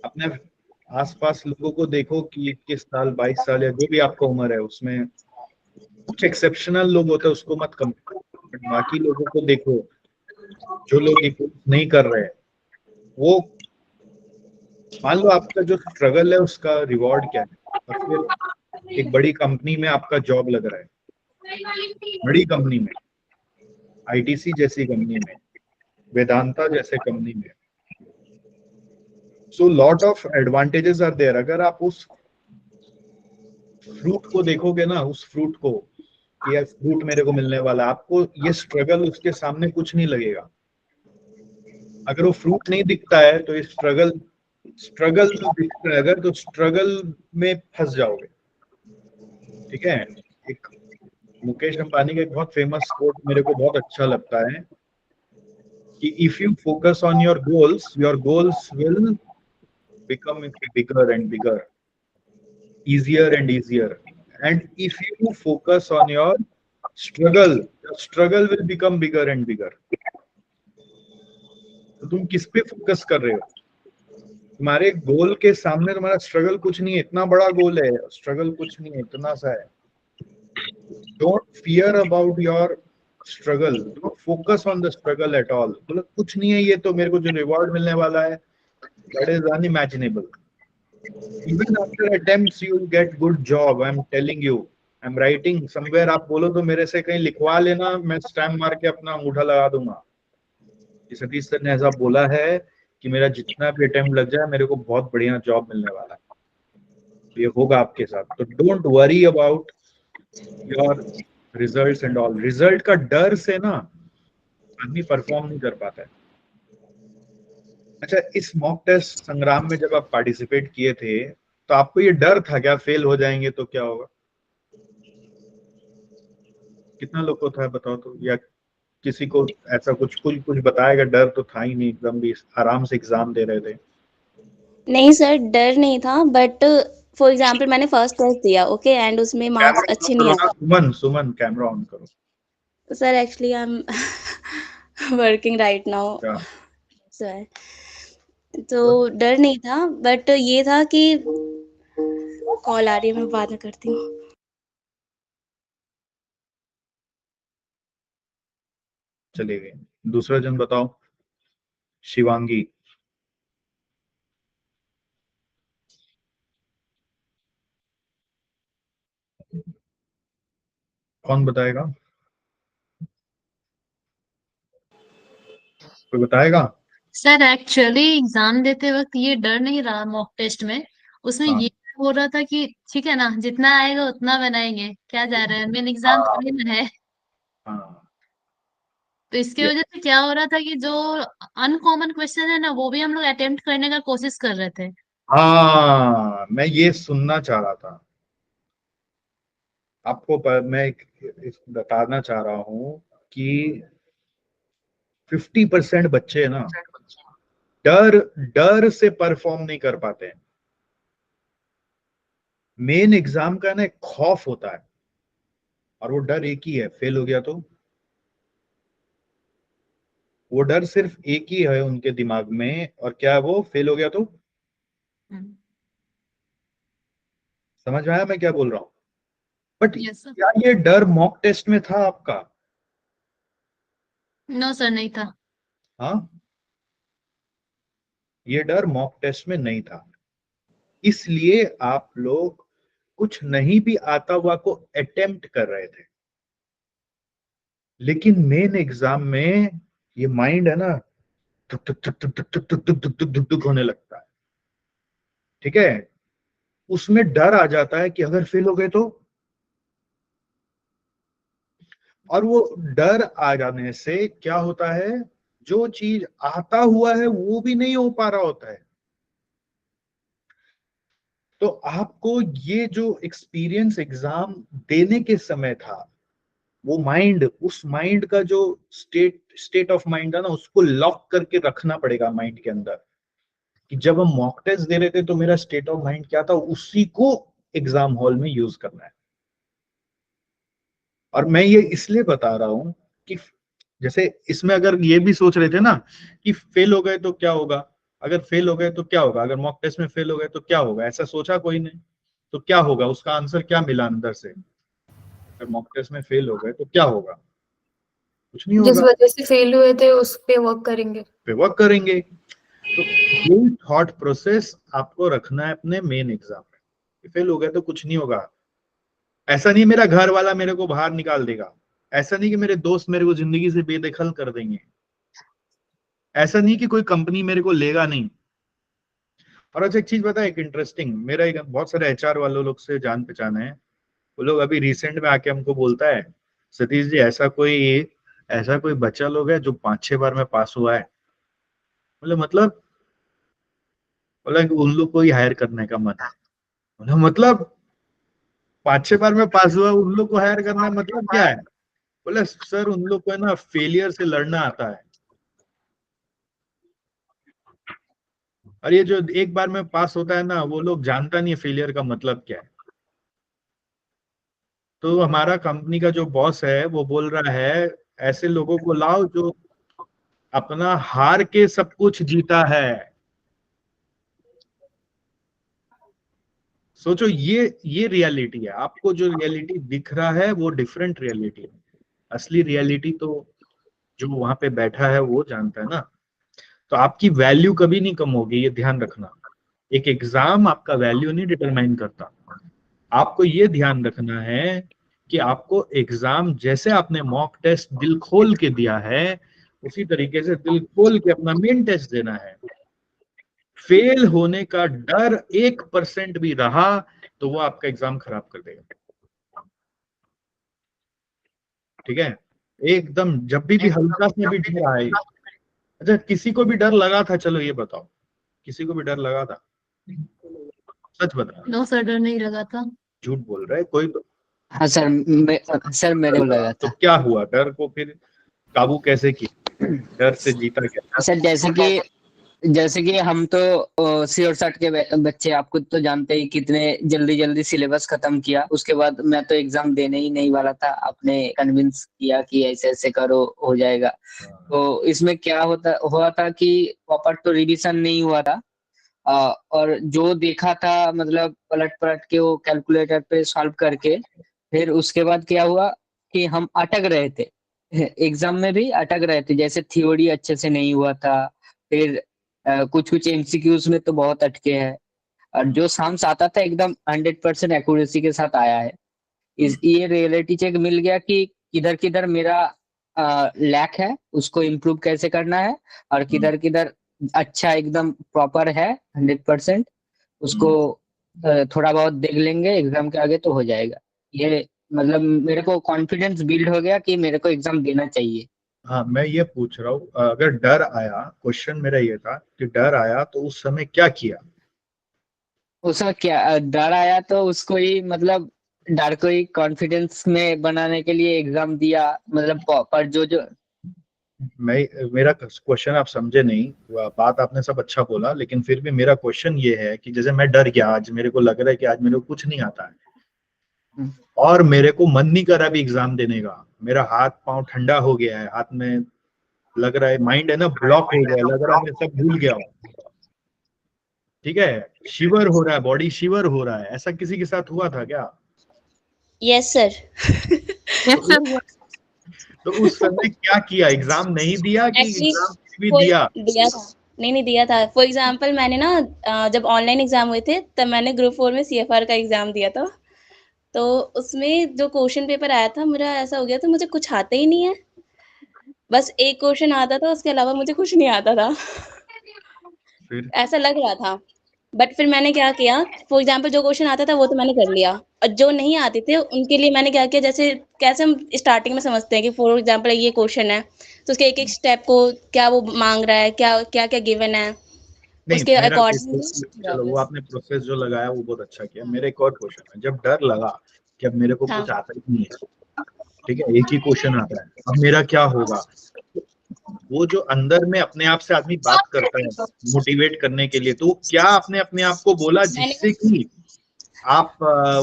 अपने आसपास लोगों को देखो कि 21 साल 22 साल या जो भी आपका उम्र है उसमें कुछ एक्सेप्शनल लोग होते हैं, उसको मत कम करो, बट बाकी लोगों को देखो जो लोग ये कोर्स नहीं कर रहे हैं। वो मान लो आपका जो स्ट्रगल है उसका रिवॉर्ड क्या है, और फिर एक बड़ी कंपनी में आपका जॉब लग रहा है, बड़ी कंपनी में, आईटीसी जैसी कंपनी में, वेदांता जैसे कंपनी में। So lot of advantages are there. अगर आप उस फ्रूट को देखोगे ना, उस फ्रूट को, ये फ्रूट मेरे को मिलने वाला, आपको ये स्ट्रगल उसके सामने कुछ नहीं लगेगा। अगर वो फ्रूट नहीं दिखता है तो ये स्ट्रगल जो दिखता है अगर, तो स्ट्रगल में फंस जाओगे, ठीक है? एक मुकेश अंबानी का एक बहुत फेमस कोट मेरे को बहुत अच्छा लगता है कि if you focus on your goals will become bigger and bigger, easier and easier, and if you focus on your struggle will become bigger and bigger. तो तुम किस पे फोकस कर रहे हो? तुम्हारे गोल के सामने तुम्हारा स्ट्रगल कुछ नहीं है, इतना बड़ा गोल है, स्ट्रगल कुछ नहीं है, इतना सा है। Don't fear about your struggle, don't focus on the struggle at all. मतलब कुछ नहीं है, ये तो मेरे को जो रिवॉर्ड मिलने वाला है that is unimaginable. Even after attempts you will get good job, I'm telling you, I'm writing somewhere, आप बोलो तो मेरे से कहीं लिखवा लेना, मैं स्टैम्प मार के अपना अंगूठा लगा दूंगा। सतीश सर ने ऐसा बोला है कि मेरा जितना भी अटेम्प्ट लग जाए मेरे को बहुत बढ़िया जॉब मिलने वाला है, तो ये होगा आपके साथ। तो don't worry about your results and all. Result का डर से ना आदमी परफॉर्म नहीं कर पाता है। अच्छा, इस मॉक टेस्ट संग्राम में जब आप पार्टिसिपेट किए थे तो आपको ये डर था क्या फेल हो जाएंगे तो क्या होगा? कितना लोग को था बताओ तो, या किसी को ऐसा कुछ बताएगा? डर तो था ही नहीं, एकदम भी आराम से एग्जाम दे रहे थे। नहीं सर, डर नहीं था, बट फॉर एग्जाम्पल मैंने फर्स्ट टेस्ट दिया, ओके, एंड उसमें मार्क्स अच्छे नहीं आए। सुमन कैमरा ऑन करो। Sir actually I am working right now sir, तो डर नहीं था, बट ये था कि कॉल आ रही है, मैं बाद में करती हूँ। चले गए। दूसरा जन बताओ, शिवांगी। कौन बताएगा? कोई बताएगा? सर एक्चुअली एग्जाम देते वक्त ये डर नहीं रहा मॉक टेस्ट में, उसमें हाँ ये हो रहा था कि ठीक है ना, जितना आएगा उतना बनाएंगे, क्या जा रहा है, मेन एग्जाम हाँ थोड़ी ना है। हाँ। तो इसकी ये वजह से क्या हो रहा था कि जो अनकॉमन क्वेश्चन है ना वो भी हम लोग अटेम्प्ट करने का कोशिश कर रहे थे। हाँ, मैं ये सुनना चाह रहा था आपको, पर मैं बताना चाह रहा हूँ कि 50% बच्चे ना डर डर से परफॉर्म नहीं कर पाते हैं। मेन एग्जाम का ना एक खौफ होता है, और वो डर एक ही है, फेल हो गया तो। वो डर सिर्फ एक ही है उनके दिमाग में, और क्या है वो? फेल हो गया तो। समझ में आया मैं क्या बोल रहा हूँ? But yes sir. क्या ये डर मॉक टेस्ट में था आपका? नो सर, नहीं था। हाँ, ये डर मॉक टेस्ट में नहीं था, इसलिए आप लोग कुछ नहीं भी आता हुआ को अटेम्प्ट कर रहे थे। लेकिन मेन एग्जाम में ये माइंड है ना, धुक धुक धुक धुक धुक धुक धुक धुक धुक धुक धुक होने लगता है, ठीक है? उसमें डर आ जाता है कि अगर फेल हो गए तो, और वो डर आ जाने से क्या होता है, जो चीज आता हुआ है वो भी नहीं हो पा रहा होता है। तो आपको ये जो एक्सपीरियंस एग्जाम देने के समय था, वो माइंड, उस माइंड का जो स्टेट ऑफ माइंड है ना, उसको लॉक करके रखना पड़ेगा माइंड के अंदर, कि जब हम मॉक टेस्ट दे रहे थे तो मेरा स्टेट ऑफ माइंड क्या था, उसी को एग्जाम हॉल में यूज करना है। और मैं ये इसलिए बता रहा हूं कि जैसे इसमें अगर ये भी सोच रहे थे ना कि फेल हो गए तो क्या होगा, अगर फेल हो गए तो क्या होगा, अगर मॉक टेस्ट में फेल हो गए तो क्या होगा, ऐसा सोचा कोई नहीं। तो क्या होगा, उसका आंसर क्या मिला अंदर से, अगर मॉक टेस्ट में फेल हो गए तो क्या होगा? कुछ नहीं जिस होगा, वजह से फेल हुए थे उस पे वर्क करेंगे। पे वर्क करेंगे। तो ये थॉट प्रोसेस आपको रखना है अपने मेन एग्जाम में। फेल हो गए तो कुछ नहीं होगा, ऐसा नहीं मेरा घर वाला मेरे को बाहर निकाल देगा, ऐसा नहीं कि मेरे दोस्त मेरे को जिंदगी से बेदखल कर देंगे, ऐसा नहीं कि कोई कंपनी मेरे को लेगा नहीं। और अच्छा एक चीज पता है, एक इंटरेस्टिंग, मेरा एक बहुत सारे एचआर वालों लोग से जान पहचान है, वो लोग अभी रिसेंट में आके हमको बोलता है, सतीश जी ऐसा कोई बच्चा लोग है जो 5-6 बार में पास हुआ है। बोले मतलब? बोला कि उन लोग को ही हायर करने का मन है। बोला मतलब 5-6 बार में पास हुआ उन लोग को हायर करना मतलब क्या है? बोले सर उन लोग को है ना फेलियर से लड़ना आता है, और ये जो एक बार में पास होता है ना, वो लोग जानता नहीं है फेलियर का मतलब क्या है। तो हमारा कंपनी का जो बॉस है वो बोल रहा है ऐसे लोगों को लाओ जो अपना हार के सब कुछ जीता है। सोचो, ये रियलिटी है। आपको जो रियलिटी दिख रहा है वो डिफरेंट रियलिटी है, असली रियलिटी तो जो वहां पे बैठा है वो जानता है ना। तो आपकी वैल्यू कभी नहीं कम होगी, ये ध्यान रखना। एक एग्जाम आपका वैल्यू नहीं डिटरमाइन करता। आपको ये ध्यान रखना है कि आपको एग्जाम जैसे आपने मॉक टेस्ट दिल खोल के दिया है, उसी तरीके से दिल खोल के अपना मेन टेस्ट देना है। फेल होने का डर 1% भी रहा तो वो आपका एग्जाम खराब कर देगा, ठीक है? एकदम जब भी हल्का सा भी डर आए। अच्छा, किसी को भी डर लगा था? चलो ये बताओ, किसी को भी डर लगा था? सच बता, नो सर, डर नहीं लगा था। झूठ बोल रहा है कोई? हाँ सर मेरे को लगा तो था। क्या हुआ, डर को फिर काबू कैसे किया, डर से जीता क्या? सर जैसे कि हम तो सी और सट के बच्चे, आपको तो जानते ही कितने जल्दी जल्दी सिलेबस खत्म किया। उसके बाद मैं तो एग्जाम देने ही नहीं वाला था, आपने कन्विंस किया कि ऐसे ऐसे करो हो जाएगा। तो इसमें क्या हुआ था कि प्रॉपर तो रिवीजन नहीं हुआ था, और जो देखा था मतलब पलट पलट के वो कैलकुलेटर पे सॉल्व करके, फिर उसके बाद क्या हुआ कि हम अटक रहे थे एग्जाम में भी अटक रहे थे। जैसे थ्योरी अच्छे से नहीं हुआ था, फिर कुछ कुछ एमसीक्यूज में तो बहुत अटके हैं, और जो साम्स आता था एकदम 100% एक्यूरेसी के साथ आया है। ये रियलिटी चेक मिल गया कि किधर किधर मेरा लैक है, उसको इम्प्रूव कैसे करना है, और किधर किधर अच्छा एकदम प्रॉपर है 100%, उसको थोड़ा बहुत देख लेंगे एग्जाम के आगे तो हो जाएगा। ये मतलब मेरे को कॉन्फिडेंस बिल्ड हो गया कि मेरे को एग्जाम देना चाहिए। हाँ, मैं ये पूछ रहा हूँ, अगर डर आया, क्वेश्चन मेरा ये था कि डर आया तो उस समय क्या किया? उसमें क्या डर आया तो उसको ही मतलब डर को ही कॉन्फिडेंस में बनाने के लिए एग्जाम दिया, मतलब पर जो मेरा क्वेश्चन आप समझे नहीं, बात आपने सब अच्छा बोला, लेकिन फिर भी मेरा क्वेश्चन ये है कि जैसे मैं डर गया, आज मेरे को लग रहा है कि आज मेरे को कुछ नहीं आता है और मेरे को मन नहीं कर रहा अभी एग्जाम देने का, मेरा हाथ पांव ठंडा हो गया है, हाथ में लग रहा है, माइंड है ना ब्लॉक हो गया, लग रहा है मैं सब भूल गया हूँ। ठीक है, शिवर हो रहा है, बॉडी शिवर हो रहा है, ऐसा किसी के साथ हुआ था क्या? Yes sir. Yes sir. तो उस समय क्या किया, एग्जाम नहीं दिया कि एक्चुअली एग्जाम भी कोई दिया? दिया था, नहीं दिया था। फॉर एग्जाम्पल मैंने ना जब ऑनलाइन एग्जाम हुए थे तब मैंने ग्रुप 4 में CFR का एग्जाम दिया था। तो उसमें जो क्वेश्चन पेपर आया था मेरा ऐसा हो गया था, मुझे कुछ आता ही नहीं है, बस एक क्वेश्चन आता था, उसके अलावा मुझे कुछ नहीं आता था। फिर ऐसा लग रहा था। बट फिर मैंने क्या किया, फॉर एग्जाम्पल जो क्वेश्चन आता था वो तो मैंने कर लिया, और जो नहीं आते थे उनके लिए मैंने क्या किया, जैसे कैसे हम स्टार्टिंग में समझते हैं कि फॉर एग्जाम्पल ये क्वेश्चन है तो उसके एक एक स्टेप को क्या वो मांग रहा है, क्या क्या क्या गिवन है, नहीं, उसके मेरा अकॉर्डिंग। चलो वो आपने प्रोसेस जो लगाया वो बहुत अच्छा किया। मेरा एक और क्वेश्चन है, जब डर लगा कि अब मेरे को हाँ कुछ आता ही नहीं है, ठीक है, एक ही क्वेश्चन आता है, अब मेरा क्या होगा, वो जो अंदर में अपने आप से आदमी बात करता है मोटिवेट करने के लिए, तो वो क्या आपने अपने आप को बोला जिससे कि आप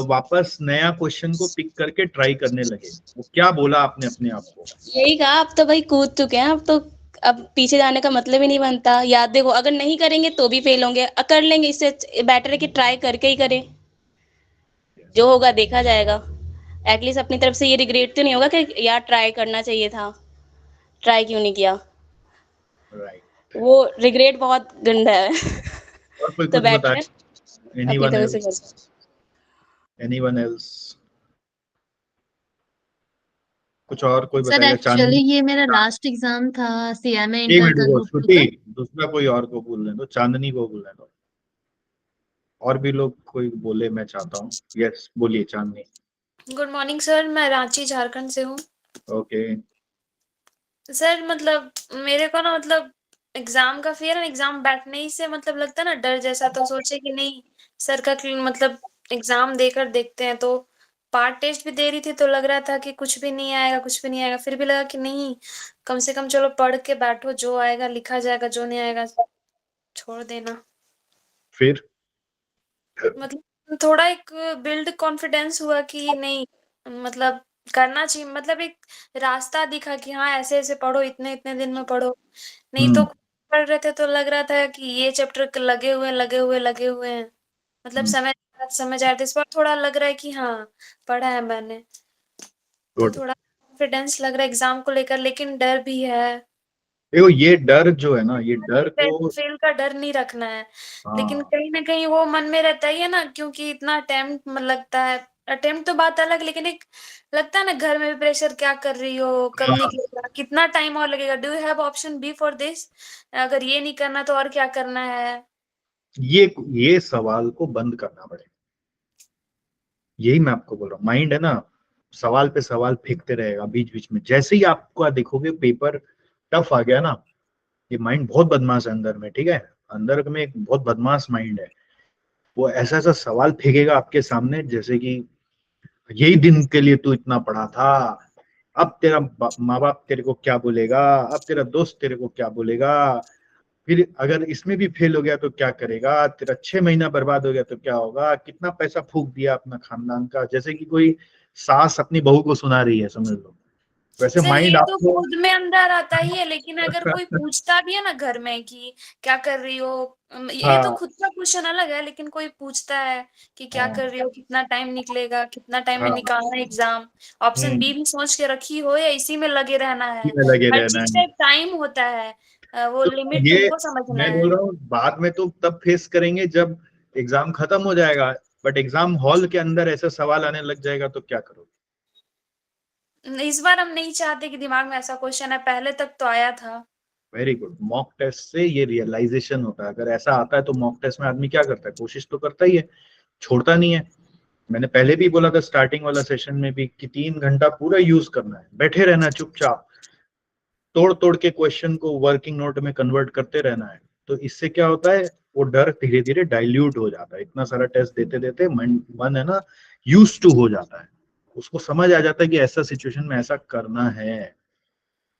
वापस नया क्वेश्चन को पिक करके ट्राई करने लगे? वो क्या बोला आपने अपने आप को? यही कहा, अब तो भाई कूद चुके हैं, अब तो अब पीछे जाने का मतलब ही नहीं बनता। याद देखो, अगर नहीं करेंगे तो भी फेल होंगे, कर लेंगे, इससे बेटर है कि ट्राई करके ही करें, जो होगा देखा जाएगा। एटलीस्ट अपनी तरफ से ये रिग्रेट तो नहीं होगा कि यार ट्राई करना चाहिए था, ट्राई क्यों नहीं किया। राइट। वो रिग्रेट बहुत गंदा है। और कोई तो कुछ बेटर है बताए? अपनी एनीवन तरफ से एल्स? करो। Anyone else? कुछ और कोई सर बताएगा? एक्चुअली चांदनी? ये मेरा लास्ट एग्जाम था CMA एक इंटर मिनट का रुको, ग्रुप 2 छुट्टी, का। दूसरा कोई और को बोलने दो, चांदनी को बोलने दो। और भी लोग कोई बोले, मैं चाहता हूँ। यस, बोलिए चांदनी। गुड मॉर्निंग सर, मैं रांची झारखंड से हूँ। ओके। सर मतलब मेरे को ना मतलब एग्जाम का फियर है, एग्जाम बैठने ही से मतलब लगता है ना डर जैसा, तो सोचे कि नहीं सर का मतलब एग्जाम देकर देखते हैं। तो पार्ट टेस्ट भी दे रही थी तो लग रहा था कि कुछ भी नहीं आएगा, कुछ भी नहीं आएगा, फिर भी लगा कि नहीं कम से कम चलो पढ़ के बैठो, जो आएगा लिखा जाएगा, जो नहीं आएगा छोड़ देना। फिर मतलब थोड़ा एक बिल्ड कॉन्फिडेंस हुआ कि नहीं मतलब करना चाहिए, मतलब एक रास्ता दिखा कि हाँ ऐसे ऐसे पढ़ो, इतने इतने दिन में पढ़ो। नहीं तो पढ़ रहे थे तो लग रहा था कि ये चैप्टर लगे हुए हैं, मतलब समझ आया था। इस बार थोड़ा लग रहा है कि हाँ पढ़ा है मैंने, तो गुड। थोड़ा कॉन्फिडेंस लग रहा है एग्जाम को लेकर, लेकिन डर भी है। देखो ये डर जो है ना, ये डर को, फेल का डर नहीं रखना है, लेकिन हाँ, कहीं ना कहीं वो मन में रहता ही है ना, क्योंकि इतना अटेम्प्ट लगता है। अटेम्प्ट तो बात अलग, लेकिन एक लगता है ना घर में भी प्रेशर, क्या कर रही हो, कब हाँ, निकलेगा, कितना टाइम और लगेगा, do you have option B for this, अगर ये नहीं करना तो और क्या करना है। ये सवाल को बंद करना पड़ेगा। यही मैं आपको बोल रहा हूँ, माइंड है ना, सवाल पे सवाल फेंकते रहेगा बीच बीच में। जैसे ही आपको देखोगे पेपर टफ आ गया ना, ये माइंड बहुत बदमाश है अंदर में, ठीक है, अंदर में एक बहुत बदमाश माइंड है। वो ऐसा ऐसा सवाल फेंकेगा आपके सामने, जैसे कि यही दिन के लिए तू इतना पढ़ा था, अब तेरा माँ बाप तेरे को क्या बोलेगा, अब तेरा दोस्त तेरे को क्या बोलेगा, फिर अगर इसमें भी फेल हो गया तो क्या करेगा, तेरा 6 महीना बर्बाद हो गया तो क्या होगा, कितना पैसा फूक दिया अपना खानदान का, जैसे कि कोई सास अपनी बहू को सुना रही है, समझ लो। वैसे सर माइंड ये तो आपको खुद में अंदर आता ही है, लेकिन अगर कोई पूछता भी है ना घर में कि क्या कर रही हो, ये तो हाँ, खुद का क्वेश्चन अलग है, लेकिन कोई पूछता है कि क्या हाँ, कर रही हो, कितना टाइम निकलेगा, कितना टाइम में हाँ, निकालना है एग्जाम, ऑप्शन बी भी सोच के रखी हो या इसी में लगे रहना है। में लगे हर रहना चीज का है। एक टाइम होता है, वो तो लिमिट ये तुमको समझना मैं है। बोल रहा हूँ, बाद में तो तब फेस करेंगे जब एग्जाम खत्म हो जाएगा, बट एग्जाम हॉल के अंदर ऐसा सवाल आने लग जाएगा तो क्या करोगे? इस बार हम नहीं चाहते कि दिमाग में ऐसा क्वेश्चन है, पहले तक तो आया था। Very good. मॉक टेस्ट से ये रियलाइजेशन होता है, अगर ऐसा आता है तो मॉक टेस्ट में आदमी क्या करता है, कोशिश तो करता ही है, छोड़ता नहीं है। मैंने पहले भी बोला था स्टार्टिंग वाला सेशन में भी कि 3 घंटा पूरा यूज करना है, बैठे रहना है चुपचाप, तोड़ तोड़ के क्वेश्चन को वर्किंग नोट में कन्वर्ट करते रहना है। तो इससे क्या होता है, वो डर धीरे धीरे डाइल्यूट हो जाता है। इतना सारा टेस्ट देते देते मन है ना यूज टू हो जाता है, उसको समझ आ जाता है कि ऐसा सिचुएशन में ऐसा करना है।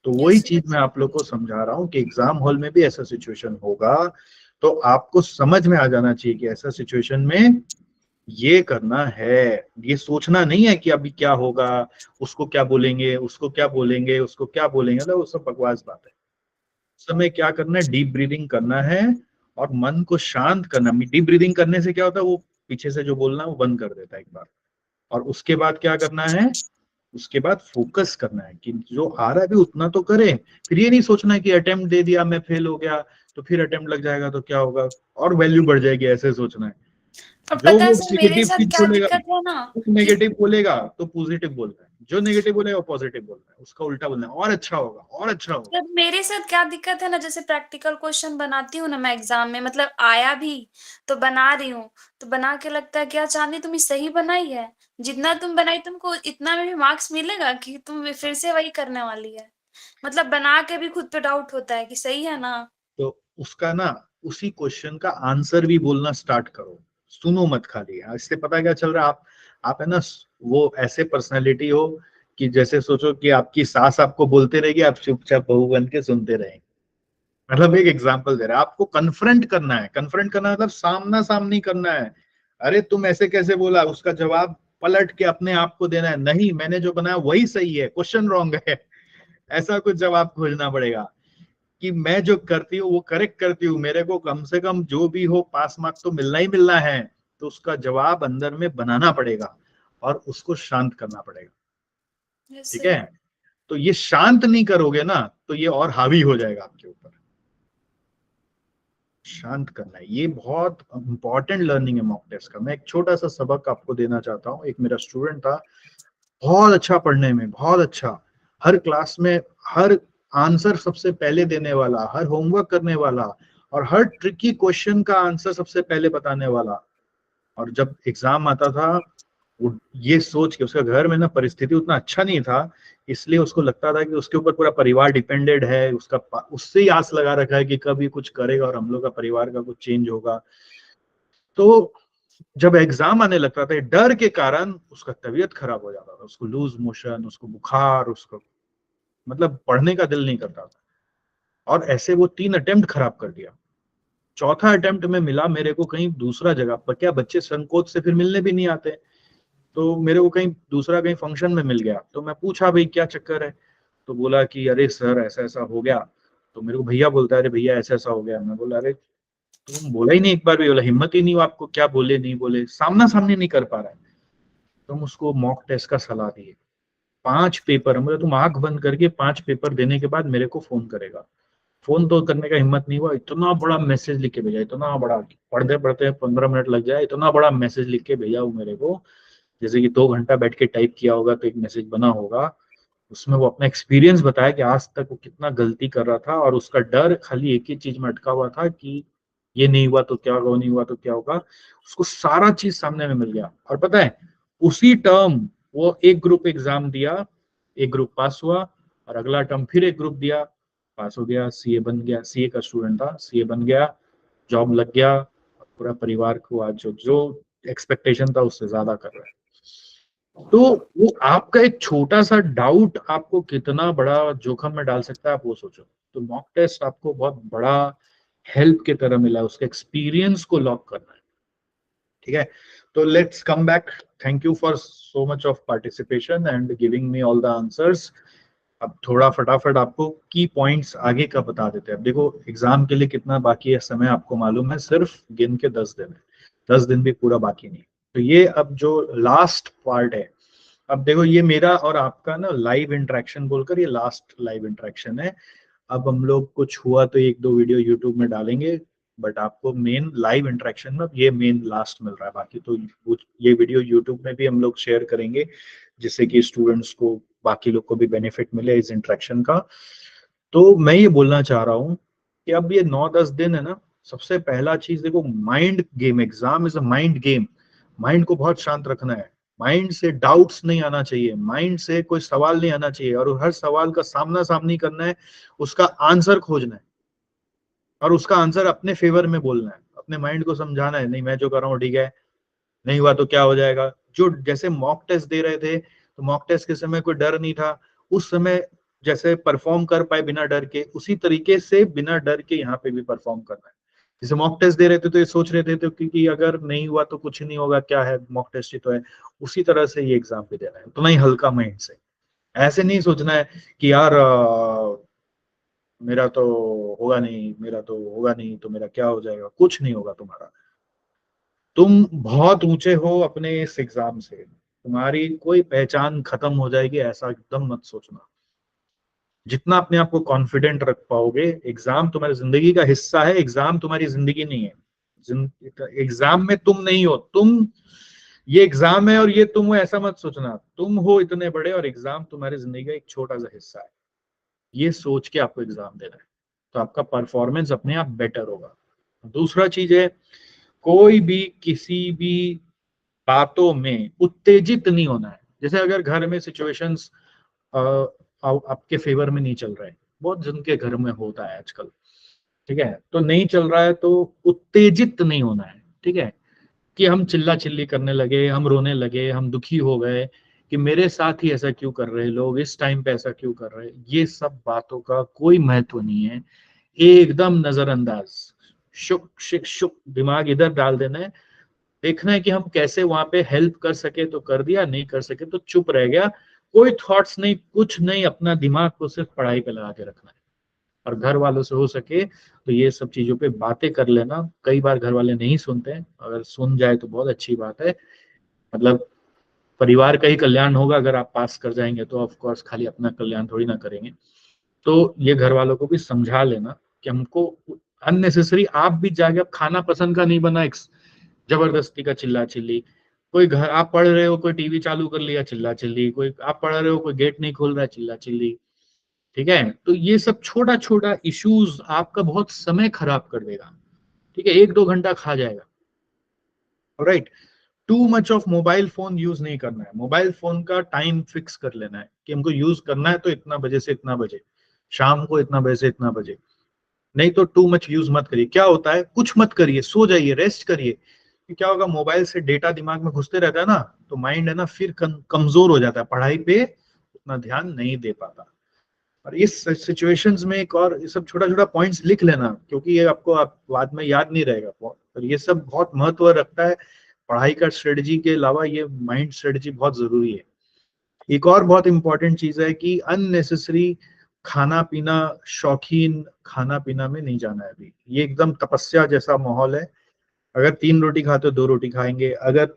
तो वही यस। चीज मैं आप लोग को समझा रहा हूँ कि एग्जाम हॉल में भी ऐसा सिचुएशन होगा, तो आपको समझ में आ जाना चाहिए कि ऐसा सिचुएशन में ये करना है। ये सोचना नहीं है कि अभी क्या होगा, उसको क्या बोलेंगे, उसको क्या बोलेंगे, उसको क्या बोलेंगे, तो वो सब बकवास बात है। उस समय क्या करना है, डीप ब्रीदिंग करना है और मन को शांत करना। डीप ब्रीदिंग करने से क्या होता है, वो पीछे से जो बोलना है वो बंद कर देता है एक बार, और उसके बाद क्या करना है, उसके बाद फोकस करना है कि जो आ रहा है भी उतना तो करें। फिर ये नहीं सोचना है कि अटेम्प्ट दे दिया मैं फेल हो गया तो फिर अटेम्प्ट लग जाएगा तो क्या होगा और वैल्यू बढ़ जाएगी, ऐसे सोचना है। और जो पता है वो सर मेरे नेगेटिव साथ चीज क्या बोलेगा, दिक्कत है ना कि नेगेटिव बोलेगा तो पॉजिटिव बोलना है, जो नेगेटिव बोलेगा वो पॉजिटिव बोलना है, उसका उल्टा बोलना है, और अच्छा होगा और अच्छा होगा। सर मेरे साथ क्या दिक्कत है ना, जैसे प्रैक्टिकल क्वेश्चन बनाती हूँ ना मैं एग्जाम में, मतलब आया भी तो बना रही हूँ, तो बना के लगता है क्या चांदी तुमने सही बनाई है, जितना तुम बनाई तुमको इतना में भी मार्क्स मिलेगा कि तुम फिर से वही करने वाली है। मतलब बना के भी खुद पे डाउट होता है कि सही है ना। तो उसका ना उसी क्वेश्चन का आंसर भी बोलना स्टार्ट करो, सुनो मत खाली। इससे पता क्या चल रहा है, आप है ना वो ऐसे पर्सनालिटी हो कि जैसे सोचो कि आपकी सास आपको बोलते रहेगी, आप चुपचाप बहू बन के सुनते रहेंगे। मतलब एक एग्जांपल दे रहा है, आपको कन्फ्रंट करना है। कन्फ्रंट करना मतलब सामना सामनी करना है। अरे तुम ऐसे कैसे बोला, उसका जवाब पलट के अपने आप को देना है, नहीं मैंने जो बनाया वही सही है, क्वेश्चन रॉन्ग है। ऐसा कुछ जवाब खोजना पड़ेगा कि मैं जो करती हूँ वो करेक्ट करती हूँ, मेरे को कम से कम जो भी हो पास मार्क तो मिलना ही मिलना है। तो उसका जवाब अंदर में बनाना पड़ेगा और उसको शांत करना पड़ेगा। ठीक है, तो ये शांत नहीं करोगे ना तो ये और हावी हो जाएगा आपके ऊपर। शांत करना है, ये बहुत इंपॉर्टेंट लर्निंग है मॉक टेस्ट का। मैं एक छोटा सा सबक आपको देना चाहता हूँ। एक मेरा स्टूडेंट था, बहुत अच्छा पढ़ने में, बहुत अच्छा, हर क्लास में हर आंसर सबसे पहले देने वाला, हर होमवर्क करने वाला, और हर ट्रिकी क्वेश्चन का आंसर सबसे पहले बताने वाला। और जब एग्जाम आता था वो ये सोच के, उसका घर में ना परिस्थिति उतना अच्छा नहीं था, इसलिए उसको लगता था कि उसके ऊपर पूरा परिवार डिपेंडेड है, उसका उससे ही आस लगा रखा है कि कभी कुछ करेगा और हम लोग का परिवार का कुछ चेंज होगा। तो जब एग्जाम आने लगता था डर के कारण उसका तबीयत खराब हो जाता था, उसको लूज मोशन, उसको बुखार, उसको मतलब पढ़ने का दिल नहीं करता था। और ऐसे वो 3 अटेम्प्ट खराब कर दिया। चौथा अटेम्प्ट में मिला मेरे को कहीं दूसरा जगह पर, क्या बच्चे संकोच से फिर मिलने भी नहीं आते, तो मेरे को कहीं दूसरा कहीं फंक्शन में मिल गया। तो मैं पूछा भाई क्या चक्कर है, तो बोला कि अरे सर ऐसा ऐसा हो गया। तो मेरे को भैया बोलता है अरे भैया ऐसा ऐसा हो गया। मैं बोला अरे तुम बोला ही नहीं एक बार भी, बोला हिम्मत ही नहीं हो आपको, क्या बोले नहीं बोले, सामना सामने नहीं कर पा रहा है। तुम उसको मॉक टेस्ट का सलाह दिए, 5 पेपर, मतलब तुम आंख बंद करके 5 पेपर देने के बाद मेरे को फोन करेगा। फोन तो करने का हिम्मत नहीं हुआ, इतना बड़ा मैसेज लिख के भेजा, इतना बड़ा, पढ़ते पढ़ते 15 मिनट लग जाए, इतना बड़ा मैसेज लिख के भेजा वो मेरे को, जैसे कि 2 घंटा बैठ के टाइप किया होगा तो एक मैसेज बना होगा। उसमें वो अपना एक्सपीरियंस बताया कि आज तक वो कितना गलती कर रहा था, और उसका डर खाली एक ही चीज में अटका हुआ था कि ये नहीं हुआ तो क्या होगा, वो नहीं हुआ तो क्या होगा। उसको सारा चीज सामने में मिल गया। और पता है उसी टर्म वो एक ग्रुप एग्जाम दिया, एक ग्रुप पास हुआ, और अगला टर्म फिर एक ग्रुप दिया, पास हो गया, सीए बन गया। सीए का स्टूडेंट था, सीए बन गया, जॉब लग गया, पूरा परिवार को आज जो जो एक्सपेक्टेशन था उससे ज्यादा कर रहा है। तो वो आपका एक छोटा सा डाउट आपको कितना बड़ा जोखिम में डाल सकता है, आप वो सोचो। तो मॉक टेस्ट आपको बहुत बड़ा हेल्प की तरह मिला है, उसके एक्सपीरियंस को लॉक करना है। ठीक है, तो let's come back. Thank you for so much of participation and giving me all the answers. अब थोड़ा फटाफट आपको की पॉइंट्स आगे का बता देते हैं। अब देखो एग्जाम के लिए कितना बाकी है समय आपको मालूम है, सिर्फ गिन के 10 दिन है, 10 दिन भी पूरा बाकी नहीं। तो ये अब जो लास्ट पार्ट है, अब देखो ये मेरा और आपका ना लाइव इंटरेक्शन बोलकर ये लास्ट लाइव इंटरेक्शन है। अब हम लोग कुछ हुआ तो 1-2 वीडियो यूट्यूब में डालेंगे, बट आपको मेन लाइव इंटरेक्शन में ये मेन लास्ट मिल रहा है। बाकी तो ये वीडियो यूट्यूब में भी हम लोग शेयर करेंगे, जिससे कि स्टूडेंट्स को, बाकी लोग को भी बेनिफिट मिले इस इंटरेक्शन का। तो मैं ये बोलना चाह रहा हूँ कि अब ये 9-10 दिन है ना, सबसे पहला चीज देखो mind game, exam is a mind game. Mind को बहुत शांत रखना है, माइंड से डाउट्स नहीं आना चाहिए, माइंड से कोई सवाल नहीं आना चाहिए, और हर सवाल का सामना सामनी करना है, उसका आंसर खोजना है, और उसका आंसर अपने फेवर में बोलना है। अपने माइंड को समझाना है, नहीं मैं जो कर रहा हूँ ठीक है, नहीं हुआ तो क्या हो जाएगा। जो जैसे मॉक टेस्ट दे रहे थे, तो मॉक टेस्ट के समय कोई डर नहीं था, उस समय जैसे परफॉर्म कर पाए बिना डर के, उसी तरीके से बिना डर के यहाँ पे भी परफॉर्म करना है। जैसे मॉक टेस्ट दे रहे थे तो ये सोच रहे थे तो कि अगर नहीं हुआ तो कुछ नहीं होगा, क्या है मॉक टेस्ट ही तो है, उसी तरह से ये एग्जाम भी देना है, उतना ही हल्का माइंड से। ऐसे नहीं सोचना है कि यार मेरा तो होगा नहीं, मेरा तो होगा नहीं, तो मेरा क्या हो जाएगा। कुछ नहीं होगा तुम्हारा। तुम बहुत ऊंचे हो अपने इस एग्जाम से, तुम्हारी कोई पहचान खत्म हो जाएगी ऐसा एकदम मत सोचना। जितना अपने आप को कॉन्फिडेंट रख पाओगे, एग्जाम तुम्हारी जिंदगी का हिस्सा है, एग्जाम तुम्हारी जिंदगी नहीं है। एग्जाम में तुम नहीं हो, तुम, ये एग्जाम है और ये तुम हो ऐसा मत सोचना। तुम हो इतने बड़े और एग्जाम तुम्हारी जिंदगी का एक छोटा सा हिस्सा है। ये सोच के आपको एग्जाम देना है, तो आपका परफॉर्मेंस अपने आप बेटर होगा। दूसरा चीज है, कोई भी किसी भी बातों में उत्तेजित नहीं होना है। जैसे अगर घर में सिचुएशंस आपके फेवर में नहीं चल रहा है, बहुत जन के घर में होता है आजकल, ठीक है, तो नहीं चल रहा है तो उत्तेजित नहीं होना है, ठीक है, कि हम चिल्ला चिल्ली करने लगे, हम रोने लगे, हम दुखी हो गए कि मेरे साथ ही ऐसा क्यों कर रहे हैं लोग, इस टाइम पे ऐसा क्यों कर रहे हैं। ये सब बातों का कोई महत्व नहीं है, एकदम नजरअंदाज, शुक शिक शुक, दिमाग इधर डाल देना है। देखना है कि हम कैसे वहां पे हेल्प कर सके तो कर दिया, नहीं कर सके तो चुप रह गया, कोई थॉट्स नहीं, कुछ नहीं, अपना दिमाग को सिर्फ पढ़ाई पे लगा के रखना है। और घर वालों से हो सके तो ये सब चीजों पे बातें कर लेना। कई बार घर वाले नहीं सुनते हैं, अगर सुन जाए तो बहुत अच्छी बात है, मतलब परिवार का ही कल्याण होगा। अगर आप पास कर जाएंगे तो ऑफ कोर्स खाली अपना कल्याण थोड़ी ना करेंगे। तो ये घर वालों को भी समझा लेना कि हमको अननेसेसरी, आप भी जाके, अब खाना पसंद का नहीं बना, जबरदस्ती का चिल्ला चिल्ली, कोई घर आप पढ़ रहे हो कोई टीवी चालू कर लिया, चिल्ला चिल्ली, कोई आप पढ़ रहे हो कोई गेट नहीं खोल रहा है, चिल्ला चिल्ली, ठीक है। तो ये सब छोटा छोटा इश्यूज आपका बहुत समय खराब कर देगा, ठीक है, 1-2 घंटा खा जाएगा। Right, too much of mobile phone use नहीं करना है। मोबाइल फोन का टाइम फिक्स कर लेना है कि हमको यूज करना है तो इतना बजे से इतना बजे, शाम को इतना बजे से इतना बजे, नहीं तो टू मच यूज मत करिए। क्या होता है, कुछ मत करिए, सो जाइए, रेस्ट करिए। क्या होगा, मोबाइल से डेटा दिमाग में घुसते रहता है ना, तो माइंड है ना फिर कमजोर हो जाता है, पढ़ाई पे उतना ध्यान नहीं दे पाता। और इस सिचुएशंस में एक और, ये सब छोटा छोटा पॉइंट्स लिख लेना, क्योंकि ये आपको बाद में याद नहीं रहेगा। और ये सब बहुत महत्व रखता है पढ़ाई का स्ट्रेटजी के अलावा, ये माइंड स्ट्रेटजी बहुत जरूरी है। एक और बहुत इंपॉर्टेंट चीज है कि अननेसेसरी खाना पीना, शौकीन खाना पीना में नहीं जाना है अभी। ये एकदम तपस्या जैसा माहौल है। अगर 3 रोटी खाते हो 2 रोटी खाएंगे, अगर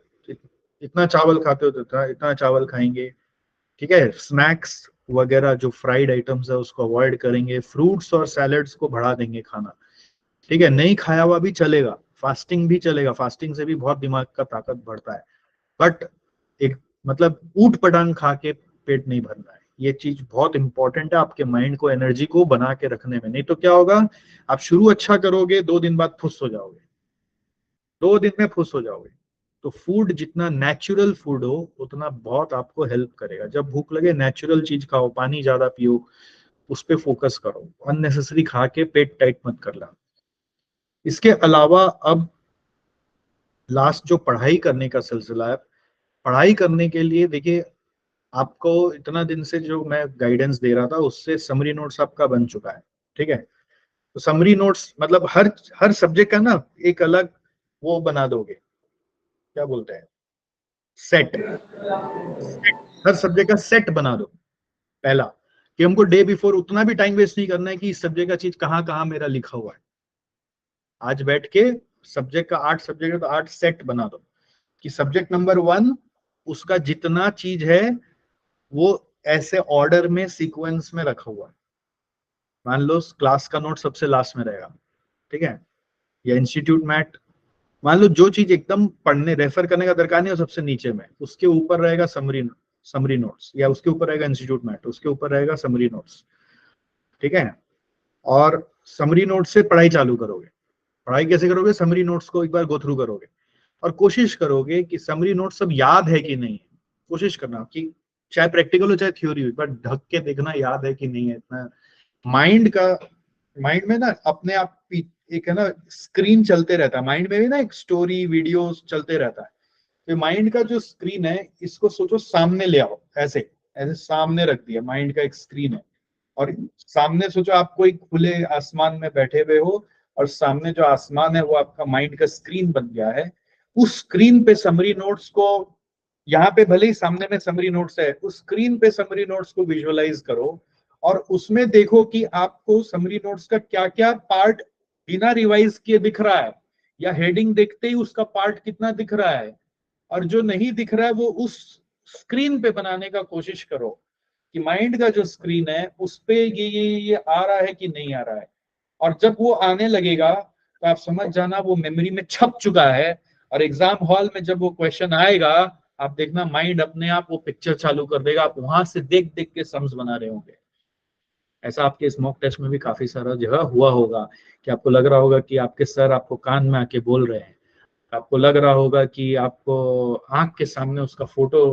इतना चावल खाते हो तो इतना चावल खाएंगे, ठीक है। स्नैक्स वगैरह जो फ्राइड आइटम्स है उसको अवॉइड करेंगे, फ्रूट्स और सैलड्स को बढ़ा देंगे खाना, ठीक है। नहीं खाया हुआ भी चलेगा, फास्टिंग भी चलेगा, फास्टिंग से भी बहुत दिमाग का ताकत बढ़ता है, बट एक मतलब ऊट पटांग खा के पेट नहीं भरना है। ये चीज बहुत इंपॉर्टेंट है आपके माइंड को, एनर्जी को बना के रखने में। नहीं तो क्या होगा, आप शुरू अच्छा करोगे, 2 दिन बाद फुस हो जाओगे, 2 दिन में फुस हो जाओगे। तो फूड जितना नेचुरल फूड हो उतना बहुत आपको हेल्प करेगा। जब भूख लगे नेचुरल चीज खाओ, पानी ज्यादा पियो, उस पर फोकस करो, अननेसेसरी खा के पेट टाइट मत करना। इसके अलावा अब लास्ट जो पढ़ाई करने का सिलसिला है, पढ़ाई करने के लिए देखिए, आपको इतना दिन से जो मैं गाइडेंस दे रहा था उससे समरी नोट्स आपका बन चुका है, ठीक है। तो समरी नोट्स मतलब हर सब्जेक्ट का ना एक अलग वो बना दोगे, क्या बोलते हैं, सेट, हर सब्जेक्ट का सेट बना दो। पहला कि हमको डे बिफोर उतना भी टाइम वेस्ट नहीं करना है कि इस सब्जेक्ट का चीज कहाँ कहाँ मेरा लिखा हुआ है। आज बैठ के सब्जेक्ट का 8 सब्जेक्ट है तो 8 सेट बना दो कि सब्जेक्ट नंबर 1 उसका जितना चीज है वो ऐसे ऑर्डर में सीक्वेंस में रखा हुआ है। मान लो क्लास का नोट सबसे लास्ट में रहेगा, ठीक है, या इंस्टीट्यूट मैट, मान लो जो चीज एकदम पढ़ने रेफर करने का दरकार नहीं है सबसे नीचे में, उसके ऊपर रहेगा समरी नोट्स, या उसके ऊपर रहेगा इंस्टीट्यूट मैट, उसके ऊपर रहेगा समरी नोट्स, ठीक है। और समरी नोट्स से पढ़ाई चालू करोगे। पढ़ाई कैसे करोगे, समरी नोट्स को एक बार गो थ्रू करोगे और कोशिश करोगे कि समरी नोट्स सब याद है कि नहीं। कोशिश करना कि चाहे प्रैक्टिकल हो चाहे थ्योरी हो, पर ढक के देखना याद है कि नहीं है। इतना माइंड में ना अपने आप एक है ना स्क्रीन चलते रहता है, माइंड में भी ना एक स्टोरी वीडियो चलते रहता है। तो माइंड का जो स्क्रीन है इसको सोचो सामने ले आओ, ऐसे ऐसे सामने रख दिया, माइंड का एक स्क्रीन है और सामने सोचो आप कोई खुले आसमान में बैठे हुए हो और सामने जो आसमान है वो आपका माइंड का स्क्रीन बन गया है। उस स्क्रीन पे समरी नोट्स को, यहाँ पे भले ही सामने में समरी नोट्स है, उस स्क्रीन पे समरी नोट्स को विजुअलाइज करो और उसमें देखो कि आपको समरी नोट्स का क्या क्या पार्ट बिना रिवाइज किए दिख रहा है, या हेडिंग देखते ही उसका पार्ट कितना दिख रहा है, और जो नहीं दिख रहा है वो उस स्क्रीन पे बनाने का कोशिश करो कि माइंड का जो स्क्रीन है उस पे ये आ रहा है कि नहीं आ रहा है। और जब वो आने लगेगा तो आप समझ जाना वो मेमोरी में छप चुका है, और एग्जाम हॉल में जब वो क्वेश्चन आएगा आप देखना माइंड अपने आप वो पिक्चर चालू कर देगा, आप वहां से देख देख के सम्स बना रहे होंगे। ऐसा आपके स्मॉक टेस्ट में भी काफी सारा जगह हुआ होगा कि आपको लग रहा होगा कि आपके सर आपको कान में आके बोल रहे हैं, आपको लग रहा होगा कि आपको आंख के सामने उसका फोटो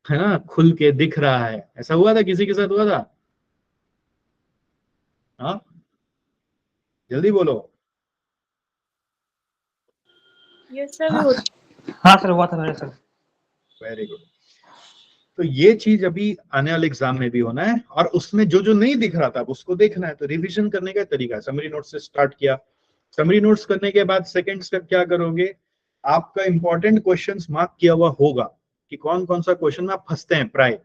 है ना खुल के दिख रहा है। ऐसा हुआ था, किसी के साथ हुआ था? हाँ जल्दी बोलो। यस सर, भी होता हाँ सर, हुआ था मेरे सर। Very good. तो ये चीज अभी आने वाले एग्जाम में भी होना है, और उसमें जो जो नहीं दिख रहा था उसको देखना है। तो रिवीजन करने का तरीका है, समरी नोट्स से स्टार्ट किया। समरी नोट्स करने के बाद सेकंड स्टेप क्या करोगे, आपका इंपॉर्टेंट क्वेश्चंस मार्क किया हुआ होगा कि कौन कौन सा क्वेश्चन में आप फंसते हैं प्राय।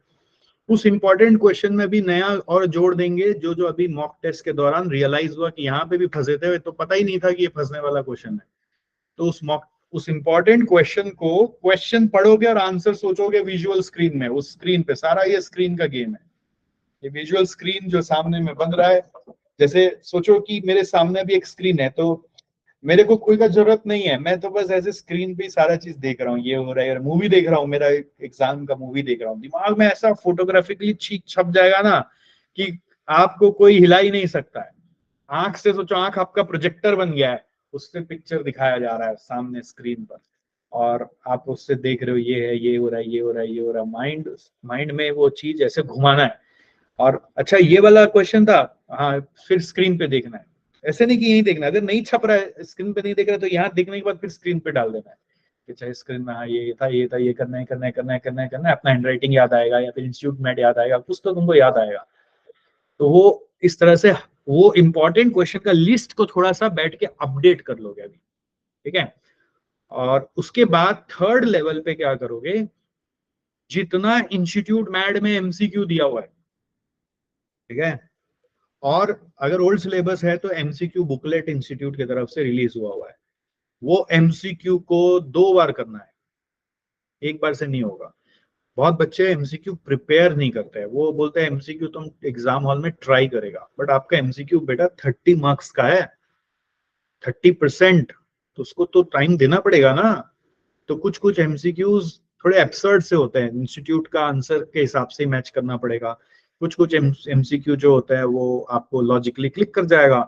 उस इंपॉर्टेंट क्वेश्चन में भी नया और जोड़ देंगे जो जो अभी मॉक टेस्ट के दौरान रियलाइज हुआ कि यहाँ पे भी फंसे थे, तो पता ही नहीं था कि ये फंसने वाला क्वेश्चन है। तो उस इंपॉर्टेंट क्वेश्चन को क्वेश्चन पढ़ोगे और आंसर सोचोगे विजुअल स्क्रीन में। उस स्क्रीन पे सारा ये स्क्रीन का गेम है, ये विजुअल स्क्रीन जो सामने में बन रहा है। जैसे सोचो कि मेरे सामने भी एक स्क्रीन है, तो मेरे को कोई का जरूरत नहीं है, मैं तो बस ऐसे स्क्रीन पे सारा चीज देख रहा हूँ, ये हो रहा है, मूवी देख रहा हूँ, मेरा एग्जाम का मूवी देख रहा हूँ। दिमाग में ऐसा फोटोग्राफिकली छप जाएगा ना कि आपको कोई हिला ही नहीं सकता है। आंख से सोचो, आंख आपका प्रोजेक्टर बन गया है, उससे पिक्चर दिखाया जा रहा है सामने स्क्रीन पर, और आप उससे देख रहे हो ये है, ये हो रहा है, ये हो रहा है, ये हो रहा है। माइंड में वो चीज ऐसे घुमाना है। और अच्छा ये वाला क्वेश्चन था, हाँ फिर स्क्रीन पे देखना है, ऐसे नहीं कि यही देखना है। अगर नहीं छप रहा है, स्क्रीन पे नहीं देख रहा है, तो यहाँ देखने के बाद फिर स्क्रीन पे डाल देना है कि चाहे स्क्रीन में हाँ ये था, ये था, ये करना है, करना है, करना है, करना है, करना है। अपना हैंडराइटिंग याद आएगा या फिर इंस्टीट्यूट मैट याद आएगा, कुछ तो तुमको याद आएगा। तो वो इस तरह से वो इंपॉर्टेंट क्वेश्चन का लिस्ट को थोड़ा सा बैठ के अपडेट कर लोगे अभी, ठीक है। और उसके बाद थर्ड लेवल पे क्या करोगे, जितना इंस्टीट्यूट मैट में एमसीक्यू दिया हुआ है, ठीक है, और अगर ओल्ड सिलेबस है तो एमसीक्यू बुकलेट इंस्टीट्यूट की तरफ से रिलीज हुआ है, वो एमसीक्यू को 2 बार करना है, एक बार से नहीं होगा। बहुत बच्चे एमसीक्यू प्रिपेयर नहीं करते हैं, वो बोलते हैं एमसीक्यू तुम एग्जाम हॉल में ट्राई करेगा, बट आपका एमसीक्यू बेटा 30 मार्क्स का है, 30%, तो उसको तो टाइम देना पड़ेगा ना। तो कुछ कुछ एमसीक्यूज थोड़े एब्सर्ड से होते हैं, इंस्टीट्यूट का आंसर के हिसाब से मैच करना पड़ेगा। कुछ कुछ एमसीक्यू जो होता है वो आपको लॉजिकली क्लिक कर जाएगा।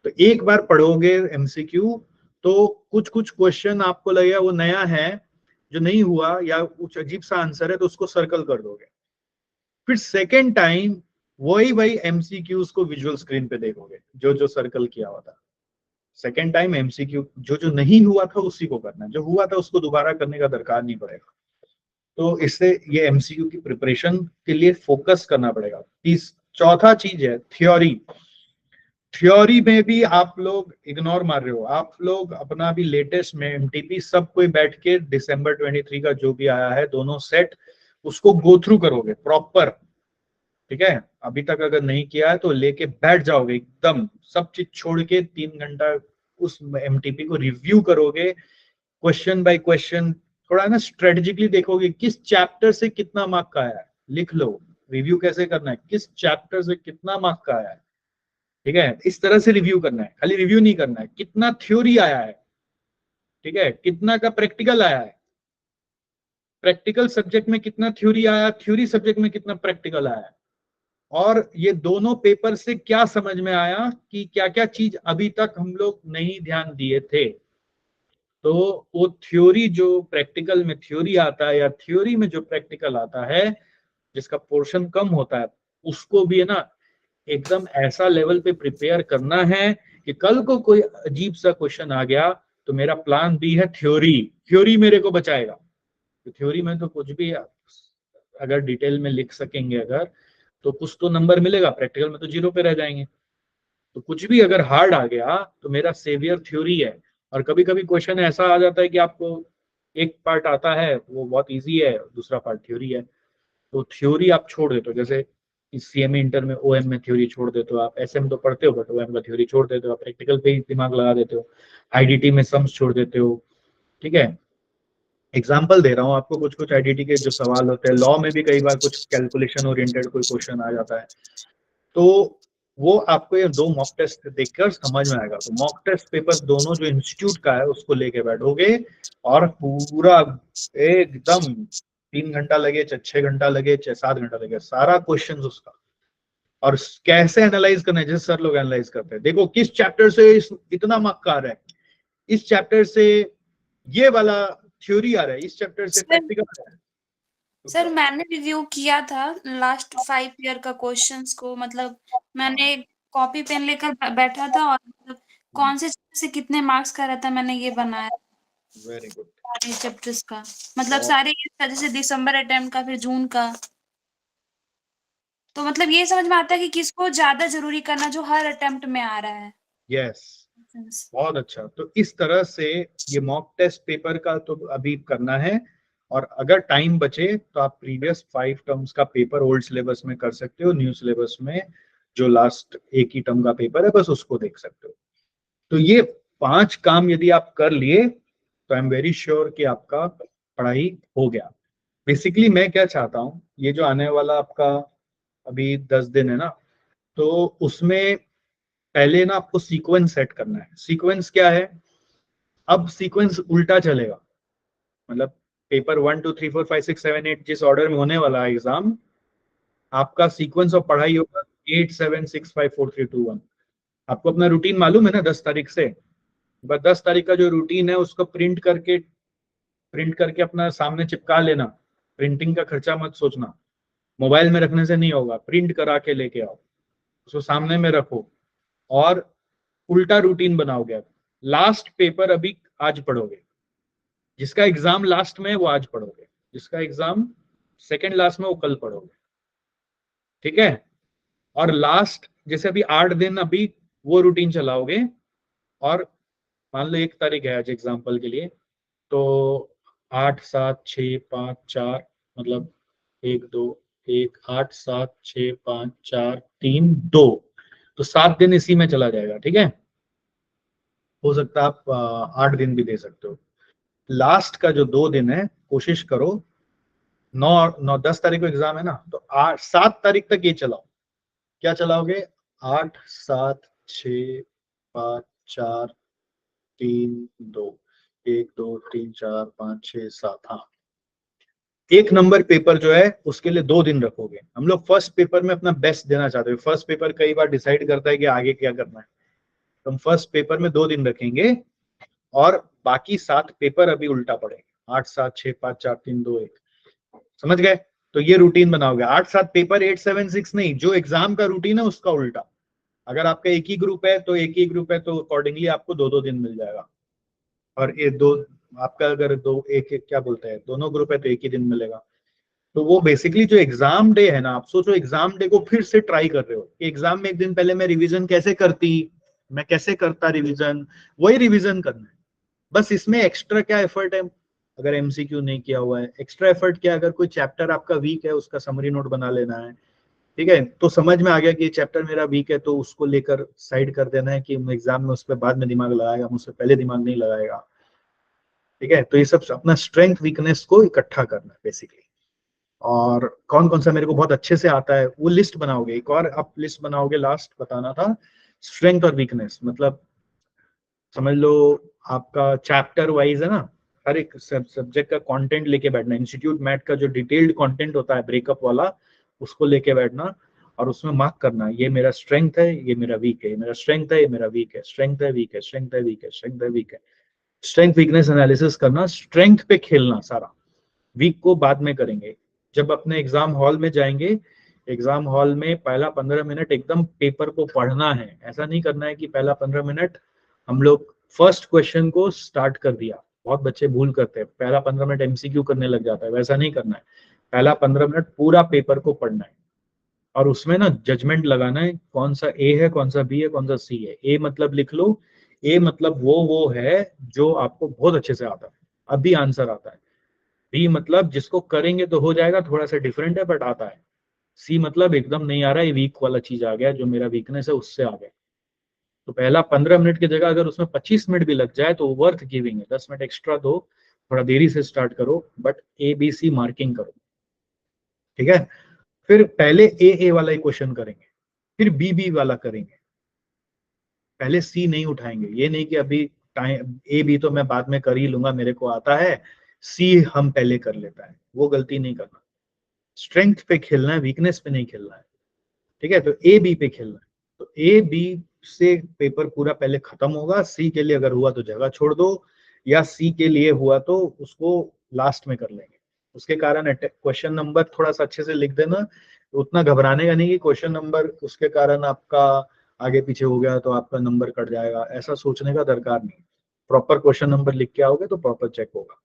तो एक बार पढ़ोगे एमसीक्यू तो कुछ कुछ क्वेश्चन आपको लगेगा वो नया है, जो नहीं हुआ या कुछ अजीब सा आंसर है, तो उसको सर्कल कर दोगे। फिर सेकेंड टाइम वही एमसीक्यूज को विजुअल स्क्रीन पे देखोगे, जो जो सर्कल किया हुआ था। सेकेंड टाइम एमसीक्यू जो जो नहीं हुआ था उसी को करना है, जो हुआ था उसको दोबारा करने का दरकार नहीं पड़ेगा। तो इससे ये एमसीक्यू की प्रिपरेशन के लिए फोकस करना पड़ेगा। चौथा चीज है थ्योरी। थ्योरी में भी आप लोग इग्नोर मार रहे हो। आप लोग अपना भी लेटेस्ट में एमटीपी सब कोई बैठ के दिसंबर 23 का जो भी आया है दोनों सेट, उसको गो थ्रू करोगे प्रॉपर, ठीक है। अभी तक अगर नहीं किया है तो लेके बैठ जाओगे एकदम, सब चीज छोड़ के 3 घंटा उस एमटीपी को रिव्यू करोगे, क्वेश्चन बाय क्वेश्चन। थोड़ा ना स्ट्रेटेजिकली देखोगे किस चैप्टर से कितना मार्क का आया है, लिख लो। रिव्यू कैसे करना है, किस चैप्टर से कितना मार्क का आया है, ठीक है। इस तरह से रिव्यू करना है, खाली रिव्यू नहीं करना है। कितना थ्योरी आया है, ठीक है, कितना का प्रैक्टिकल आया है, प्रैक्टिकल सब्जेक्ट में कितना थ्योरी आया, थ्योरी सब्जेक्ट में कितना प्रैक्टिकल आया है, और ये दोनों पेपर से क्या समझ में आया कि क्या क्या चीज अभी तक हम लोग नहीं ध्यान दिए थे। तो वो थ्योरी जो प्रैक्टिकल में थ्योरी आता है या थ्योरी में जो प्रैक्टिकल आता है जिसका पोर्शन कम होता है, उसको भी है ना एकदम ऐसा लेवल पे प्रिपेयर करना है कि कल को कोई अजीब सा क्वेश्चन आ गया तो मेरा प्लान बी है थ्योरी मेरे को बचाएगा। तो थ्योरी में तो कुछ भी अगर डिटेल में लिख सकेंगे अगर तो कुछ तो नंबर मिलेगा, प्रैक्टिकल में तो 0 पे रह जाएंगे। तो कुछ भी अगर हार्ड आ गया तो मेरा सेवियर थ्योरी है। और कभी कभी क्वेश्चन ऐसा आ जाता है कि आपको एक पार्ट आता है वो बहुत इजी है, दूसरा पार्ट थ्योरी है, तो थ्योरी आप छोड़ देते हो। जैसे इस सीएमए इंटर में ओएम में थ्योरी छोड़ देते हो आप, एसएम तो पढ़ते हो बट ओएम का थ्योरी छोड़ देते हो आप, प्रैक्टिकल पे ही दिमाग लगा देते हो, आईडीटी में सम्स छोड़ देते हो। ठीक है, एग्जाम्पल दे रहा हूँ आपको, कुछ कुछ आईडीटी के जो सवाल होते हैं, लॉ में भी कई बार कुछ कैलकुलेशन ओरिएंटेड कोई क्वेश्चन आ जाता है, तो वो आपको ये 2 मॉक टेस्ट देखकर समझ में आएगा। तो मॉक टेस्ट पेपर दोनों जो इंस्टीट्यूट का है उसको लेके बैठोगे और पूरा एकदम 3 घंटा लगे चाहे 6 घंटा लगे चाहे 7 घंटा लगे, सारा क्वेश्चन उसका, और कैसे एनालाइज करना है जैसे सर लोग एनालाइज करते हैं, देखो किस चैप्टर से इतना मार्क आ रहा है, इस चैप्टर से ये वाला थ्योरी आ रहा है, इस चैप्टर से प्रैक्टिकल आ रहा है। सर मैंने रिव्यू किया था लास्ट 5 ईयर का क्वेश्चंस को, मतलब मैंने कॉपी पेन लेकर बैठा था और मतलब कौन से चैप्टर से कितने मार्क्स का रहता है मैंने ये बनाया। Very good. सारे चैप्टर्स का मतलब सारे जैसे दिसंबर अटेम्प्ट का, फिर जून का, तो मतलब ये समझ में आता है कि किसको ज्यादा जरूरी करना जो हर अटेम्प्ट में आ रहा है। यस, बहुत अच्छा। तो इस तरह से ये मॉक टेस्ट पेपर का तो अभी करना है, और अगर टाइम बचे तो आप प्रीवियस 5 टर्म्स का पेपर ओल्ड सिलेबस में कर सकते हो, न्यू सिलेबस में जो लास्ट एक ही टर्म का पेपर है बस उसको देख सकते हो। तो ये 5 काम यदि आप कर लिए तो आई एम वेरी श्योर कि आपका पढ़ाई हो गया। बेसिकली मैं क्या चाहता हूँ, ये जो आने वाला आपका अभी 10 दिन है ना, तो उसमें पहले ना आपको सीक्वेंस सेट करना है। सीक्वेंस क्या है, अब सीक्वेंस उल्टा चलेगा, मतलब पेपर 1 2 3 4 5 6 7 8 जिस ऑर्डर में होने वाला है एग्जाम, आपका सीक्वेंस ऑफ पढ़ाई होगा 8 7 6 5 4 3 2 1। आपको अपना रूटीन मालूम है ना 10 तारीख से, बस 10 तारीख का जो रूटीन है उसको प्रिंट करके अपना सामने चिपका लेना। प्रिंटिंग का खर्चा मत सोचना, मोबाइल में रखने से नहीं होगा, प्रिंट करा के लेके आओ, उसको सामने में रखो और उल्टा रूटीन बनाओगे। लास्ट पेपर अभी आज पढ़ोगे, जिसका एग्जाम लास्ट में वो आज पढ़ोगे, जिसका एग्जाम सेकंड लास्ट में वो कल पढ़ोगे। ठीक है, और लास्ट जैसे अभी 8 दिन अभी वो रूटीन चलाओगे, और मान लो 1 तारीख है आज एग्जाम्पल के लिए, तो 8 7 6 5 4 मतलब 1 2 1 8 7 6 5 4 3 2, तो 7 दिन इसी में चला जाएगा। ठीक है, हो सकता है आप 8 दिन भी दे सकते हो। लास्ट का जो 2 दिन है कोशिश करो, 10 तारीख को एग्जाम है ना, तो 7 तारीख तक ये चलाओ। क्या चलाओगे, 8 7 6 5 4 3 2 1 2 3 4 5 6 7। हाँ, 1 नंबर पेपर जो है उसके लिए 2 दिन रखोगे। हम लोग फर्स्ट पेपर में अपना बेस्ट देना चाहते हैं, फर्स्ट पेपर कई बार डिसाइड करता है कि आगे क्या करना है, तो हम फर्स्ट पेपर में 2 दिन रखेंगे और बाकी 7 पेपर अभी उल्टा पड़ेंगे, 8 7 6 5 4 3 2 1। समझ गए? तो ये रूटीन बनाओगे, 8 7 पेपर 8 7 6 नहीं, जो एग्जाम का रूटीन है उसका उल्टा। अगर आपका एक ही ग्रुप है तो एक ही ग्रुप है, तो अकॉर्डिंगली आपको 2 2 दिन मिल जाएगा। और ये दो आपका अगर एक क्या बोलते हैं दोनों ग्रुप है तो एक ही दिन मिलेगा। तो वो बेसिकली जो एग्जाम डे है ना, आप सोचो एग्जाम डे को फिर से ट्राई कर रहे हो कि एग्जाम में 1 दिन पहले मैं रिवीजन कैसे करता रिवीजन, वही रिवीजन करना है। बस इसमें एक्स्ट्रा क्या एफर्ट है, अगर एमसीक्यू नहीं किया हुआ है, एक्स्ट्रा एफर्ट क्या, अगर कोई चैप्टर आपका वीक है उसका समरी नोट बना लेना है। ठीक है, तो समझ में आ गया कि ये चैप्टर मेरा वीक है तो उसको लेकर साइड कर देना है कि एग्जाम में उस पर बाद में दिमाग लगाएगा, मुझसे पहले दिमाग नहीं लगाएगा। ठीक है, तो ये सब अपना स्ट्रेंथ वीकनेस को इकट्ठा करना है बेसिकली। और कौन कौन सा मेरे को बहुत अच्छे से आता है वो लिस्ट बनाओगे, एक और आप लिस्ट बनाओगे, लास्ट बताना था स्ट्रेंथ और वीकनेस। मतलब समझ लो आपका चैप्टर वाइज है ना, हर एक सब्जेक्ट का कंटेंट लेके बैठना, इंस्टीट्यूट मैट का जो डिटेल्ड कंटेंट होता है ब्रेकअप वाला, उसको लेके बैठना और उसमें मार्क करना, ये मेरा स्ट्रेंथ है, ये मेरा वीक है, ये मेरा स्ट्रेंथ है, ये मेरा वीक है, स्ट्रेंथ है वीक है, स्ट्रेंथ है वीक है, स्ट्रेंथ है वीक है। स्ट्रेंथ वीकनेस एनालिसिस करना, स्ट्रेंथ पे खेलना सारा, वीक को बाद में करेंगे जब अपने एग्जाम हॉल में जाएंगे। एग्जाम हॉल में पहला 15 मिनट एकदम पेपर को पढ़ना है। ऐसा नहीं करना है कि पहला 15 मिनट हम लोग फर्स्ट क्वेश्चन को स्टार्ट कर दिया, बहुत बच्चे भूल करते हैं, पहला 15 मिनट एमसीक्यू करने लग जाता है, वैसा नहीं करना है। पहला 15 मिनट पूरा पेपर को पढ़ना है और उसमें ना जजमेंट लगाना है, कौन सा ए है, कौन सा बी है, कौन सा सी है। ए मतलब लिख लो, ए मतलब वो है जो आपको बहुत अच्छे से आता है, अभी आंसर आता है। बी मतलब जिसको करेंगे तो हो जाएगा, थोड़ा सा डिफरेंट है बट आता है। सी मतलब एकदम नहीं आ रहा है, वीक वाला चीज आ गया, जो मेरा वीकनेस है उससे आ गया। तो पहला 15 मिनट की जगह अगर उसमें 25 मिनट भी लग जाए तो वर्थ गिविंग है। 10 मिनट एक्स्ट्रा दो, थोड़ा देरी से स्टार्ट करो, बट ABC मार्किंग करो, ठीक है। फिर पहले ए वाला ही क्वेश्चन करेंगे, फिर बी वाला करेंगे, पहले सी नहीं उठाएंगे। ये नहीं कि अभी टाइम A B तो मैं बाद में कर ही लूंगा, मेरे को आता है, सी हम पहले कर लेता है, वो गलती नहीं करना। स्ट्रेंथ पे खेलना है, वीकनेस पे नहीं खेलना है, ठीक है। तो AB पे खेलना है, तो AB से पेपर पूरा पहले खत्म होगा। सी के लिए अगर हुआ तो जगह छोड़ दो, या सी के लिए हुआ तो उसको लास्ट में कर लेंगे। उसके कारण क्वेश्चन नंबर थोड़ा सा अच्छे से लिख देना, उतना घबराने का नहीं कि क्वेश्चन नंबर उसके कारण आपका आगे पीछे हो गया तो आपका नंबर कट जाएगा, ऐसा सोचने का दरकार नहीं। प्रॉपर क्वेश्चन नंबर लिख के आओगे तो प्रॉपर चेक होगा।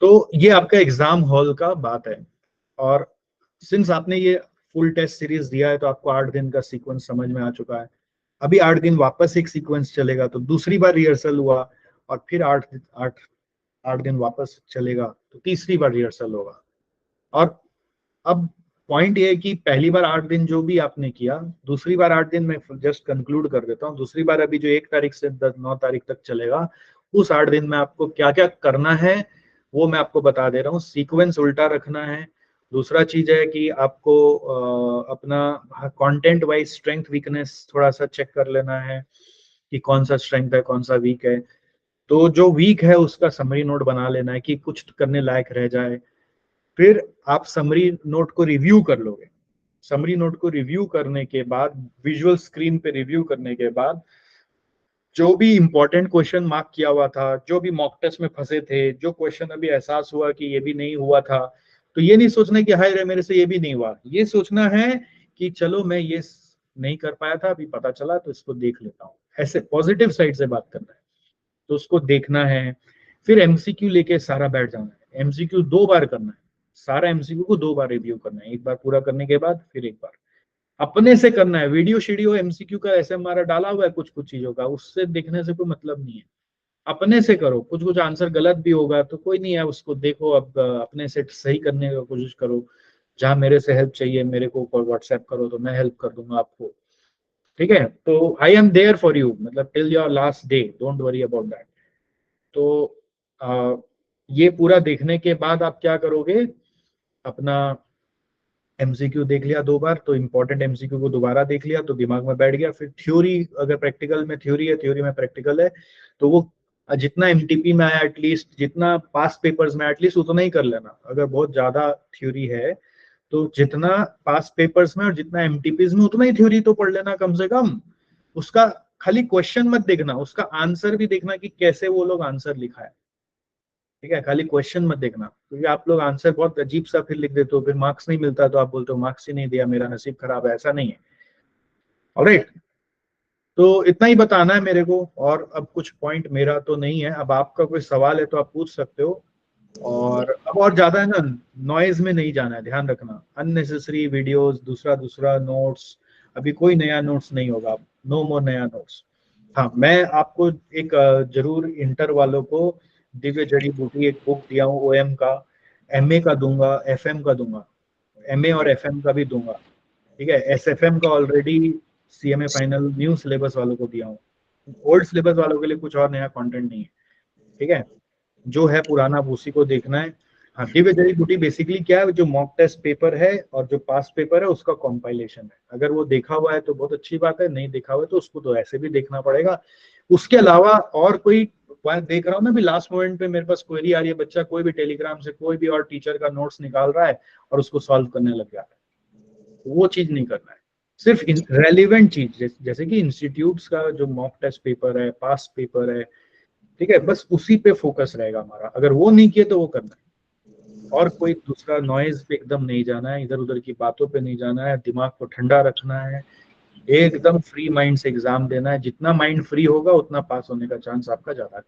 तो ये आपका एग्जाम हॉल का बात है। और सिंस आपने ये फुल टेस्ट सीरीज दिया है तो आपको 8 दिन का सीक्वेंस समझ में आ चुका है। अभी 8 दिन वापस एक सीक्वेंस चलेगा, तो दूसरी बार रिहर्सल हुआ, और फिर 8 दिन वापस चलेगा तो तीसरी बार रिहर्सल होगा। और अब पॉइंट ये है कि पहली बार 8 दिन जो भी आपने किया, दूसरी बार 8 दिन में जस्ट कंक्लूड कर देता हूँ। दूसरी बार अभी जो 1 तारीख से 9 तारीख तक चलेगा, उस 8 दिन में आपको क्या क्या करना है वो मैं आपको बता दे रहा हूँ। सीक्वेंस उल्टा रखना है। दूसरा चीज है कि आपको अपना कंटेंट वाइज स्ट्रेंथ वीकनेस थोड़ा सा चेक कर लेना है कि कौन सा स्ट्रेंथ है कौन सा वीक है। तो जो वीक है उसका समरी नोट बना लेना है कि कुछ करने लायक रह जाए। फिर आप समरी नोट को रिव्यू कर लोगे। समरी नोट को रिव्यू करने के बाद, विजुअल स्क्रीन पे रिव्यू करने के बाद, जो भी इंपॉर्टेंट क्वेश्चन मार्क किया हुआ था, जो भी मॉक टेस्ट में फंसे थे, जो क्वेश्चन अभी एहसास हुआ कि ये भी नहीं हुआ था, तो ये नहीं सोचना कि हाय रे मेरे से ये भी नहीं हुआ। ये सोचना है कि चलो मैं ये नहीं कर पाया था, अभी पता चला तो इसको देख लेता हूँ। ऐसे पॉजिटिव साइड से बात करना है, तो उसको देखना है। फिर MCQ लेके सारा बैठ जाना है। MCQ 2 बार करना है, सारा MCQ को 2 बार रिव्यू करना है। एक बार पूरा करने के बाद फिर एक बार अपने से करना है। वीडियो शीडियो MCQ का ऐसे हमारा डाला हुआ है कुछ कुछ चीजों का, उससे देखने से कोई मतलब नहीं है। अपने से करो। कुछ कुछ आंसर गलत भी होगा तो कोई नहीं है, उसको देखो, अब अपने से सही करने की कोशिश करो। जहां मेरे से हेल्प चाहिए मेरे को व्हाट्सएप करो तो मैं हेल्प कर दूंगा आपको, ठीक है। तो I am there for you, मतलब till your last day, don't worry about that. तो ये पूरा देखने के बाद आप क्या करोगे, अपना MCQ देख लिया 2 बार तो इंपॉर्टेंट MCQ को दोबारा देख लिया तो दिमाग में बैठ गया। फिर थ्योरी, अगर प्रैक्टिकल में थ्योरी है, थ्योरी में प्रैक्टिकल है, तो वो जितना MTP में आया एटलीस्ट, जितना पास पेपर्स में एटलीस्ट उतना ही कर लेना। अगर बहुत ज्यादा थ्योरी है तो जितना पास पेपर्स में और जितना MTPs में उतना ही थ्योरी तो पढ़ लेना कम से कम। उसका खाली क्वेश्चन मत देखना, उसका आंसर भी देखना कि कैसे वो लोग आंसर लिखा है, ठीक है। खाली क्वेश्चन मत देखना, क्योंकि आप लोग आंसर बहुत अजीब सा फिर लिख देते हो, फिर मार्क्स नहीं मिलता तो आप बोलते हो मार्क्स ही नहीं दिया, मेरा नसीब खराब है। ऐसा नहीं है, ऑलराइट। तो इतना ही बताना है मेरे को, और अब कुछ पॉइंट मेरा तो नहीं है। अब आपका कोई सवाल है तो आप पूछ सकते हो। और अब और ज्यादा है ना, नॉइज में नहीं जाना है, ध्यान रखना। अननेसेसरी वीडियोस, दूसरा नोट्स, अभी कोई नया नोट्स नहीं होगा, नो मोर नया नोट्स। हाँ, मैं आपको एक जरूर इंटर वालों को दिव्य जड़ी बूटी एक बुक दिया हूँ OM का, MA का दूंगा, FM का दूंगा, MA और FM का भी दूंगा, ठीक है। SFM का already CMA final new syllabus वालों को दिया हूँ। ओल्ड सिलेबस वालों के लिए कुछ और नया कंटेंट नहीं है, ठीक है। जो है पुराना उसी को देखना है। हाँ, दिव्य जड़ी बूटी बेसिकली क्या है, जो मॉक टेस्ट पेपर है और जो पास पेपर है उसका कॉम्पाइलेशन है। अगर वो देखा हुआ है तो बहुत अच्छी बात है, नहीं देखा हुआ है तो उसको तो ऐसे भी देखना पड़ेगा। उसके अलावा और कोई, देख रहा हूँ ना भी लास्ट मोमेंट पे मेरे पास क्वेरी आ रही है, बच्चा कोई भी टेलीग्राम से कोई भी और टीचर का नोट्स निकाल रहा है और उसको सॉल्व करने लग जा रहा है, वो चीज नहीं करना है। सिर्फ रेलिवेंट चीज, जैसे कि इंस्टीट्यूट्स का जो मॉक टेस्ट पेपर है, पास पेपर है, ठीक है, बस उसी पे फोकस रहेगा हमारा। अगर वो नहीं किए तो वो करना है, और कोई दूसरा नॉइज पे एकदम नहीं जाना है, इधर उधर की बातों पे नहीं जाना है। दिमाग को ठंडा रखना है, एकदम फ्री माइंड से एग्जाम देना है। जितना माइंड फ्री होगा उतना पास होने का चांस आपका ज्यादा है।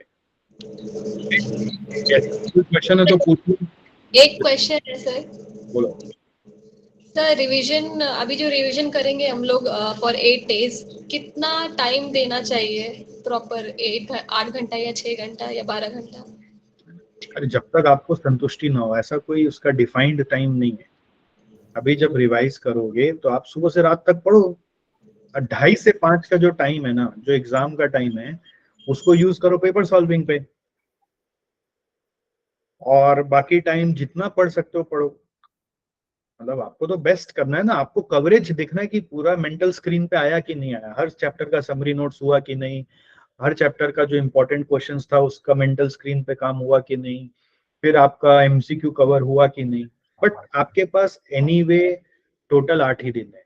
कोई क्वेश्चन है तो पूछिए। एक क्वेश्चन है सर। बोलो सर, रिवीजन, अभी जो रिवीजन करेंगे हम लोग फॉर 8 days, कितना टाइम देना चाहिए प्रॉपर? 8 घंटा या 6 घंटा या 12 घंटा? अरे जब तक आपको संतुष्टि ना हो, ऐसा कोई उसका डिफाइंड टाइम नहीं है। अभी जब रिवाइज करोगे तो आप सुबह से रात तक पढ़ो। 2:30 से 5 का जो टाइम है ना, जो एग्जाम का टाइम है, उसको यूज करो पेपर सॉल्विंग पे, और बाकी टाइम जितना पढ़ सकते हो पढ़ो। मतलब आपको तो बेस्ट करना है ना, आपको कवरेज देखना है कि पूरा मेंटल स्क्रीन पे आया कि नहीं आया, हर चैप्टर का समरी नोट्स हुआ कि नहीं, हर चैप्टर का जो इंपॉर्टेंट क्वेश्चंस था उसका मेंटल स्क्रीन पे काम हुआ कि नहीं, फिर आपका एमसीक्यू कवर हुआ कि नहीं। बट आपके पास एनीवे टोटल 8 ही दिन है,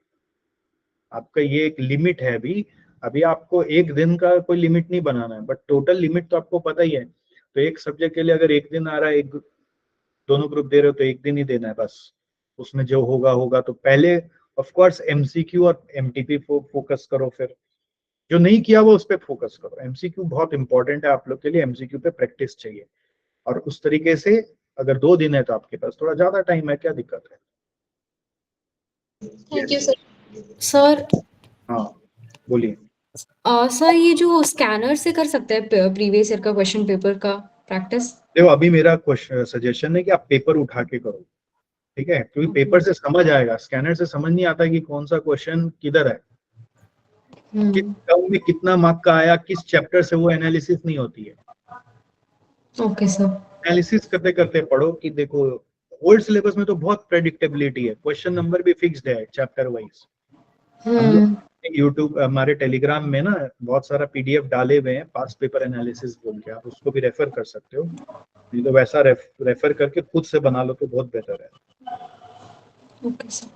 आपका ये एक लिमिट है। अभी अभी आपको एक दिन का कोई लिमिट नहीं बनाना है, बट टोटल लिमिट तो आपको पता ही है। तो एक सब्जेक्ट के लिए अगर एक दिन आ रहा है, एक दोनों ग्रुप दे रहे हो तो एक दिन ही देना है बस, उसमें जो होगा होगा। तो पहले ऑफ कोर्स एमसीक्यू और एमटीपी फोकस करो, फिर जो नहीं किया वो उस पर फोकस करो। एमसीक्यू बहुत इंपॉर्टेंट है आप लोग के लिए, एमसीक्यू पे प्रैक्टिस चाहिए। और उस तरीके से अगर 2 दिन है तो आपके पास थोड़ा ज्यादा टाइम है, क्या दिक्कत है। Thank you sir. सर हाँ बोलिए। सर ये जो स्कैनर से कर सकते हैं प्रीवियस ईयर का क्वेश्चन पेपर का प्रैक्टिस? देखो अभी मेरा सजेशन है कि आप पेपर उठा के करो, ठीक है, क्योंकि पेपर से समझ आएगा, स्कैनर से समझ नहीं आता कि कौन सा क्वेश्चन किधर है, किस टर्म में कितना मार्क का आया, किस चैप्टर से, वो एनालिसिस नहीं होती है। Okay sir. एनालिसिस करते करते पढ़ो कि देखो ओल्ड सिलेबस में तो बहुत प्रेडिक्टेबिलिटी है, क्वेश्चन नंबर भी फिक्स्ड है चैप्टर वाइज। हम लोग यूट्यूब, हमारे टेलीग्राम में ना बहुत सारा पीडीएफ डाले हुए हैं, पास्ट पेपर एनालिसिस बोल के, आप उसको भी रेफर कर सकते हो। नहीं तो वैसा रेफर करके खुद से बना लो तो बहुत बेहतर है। Okay sir.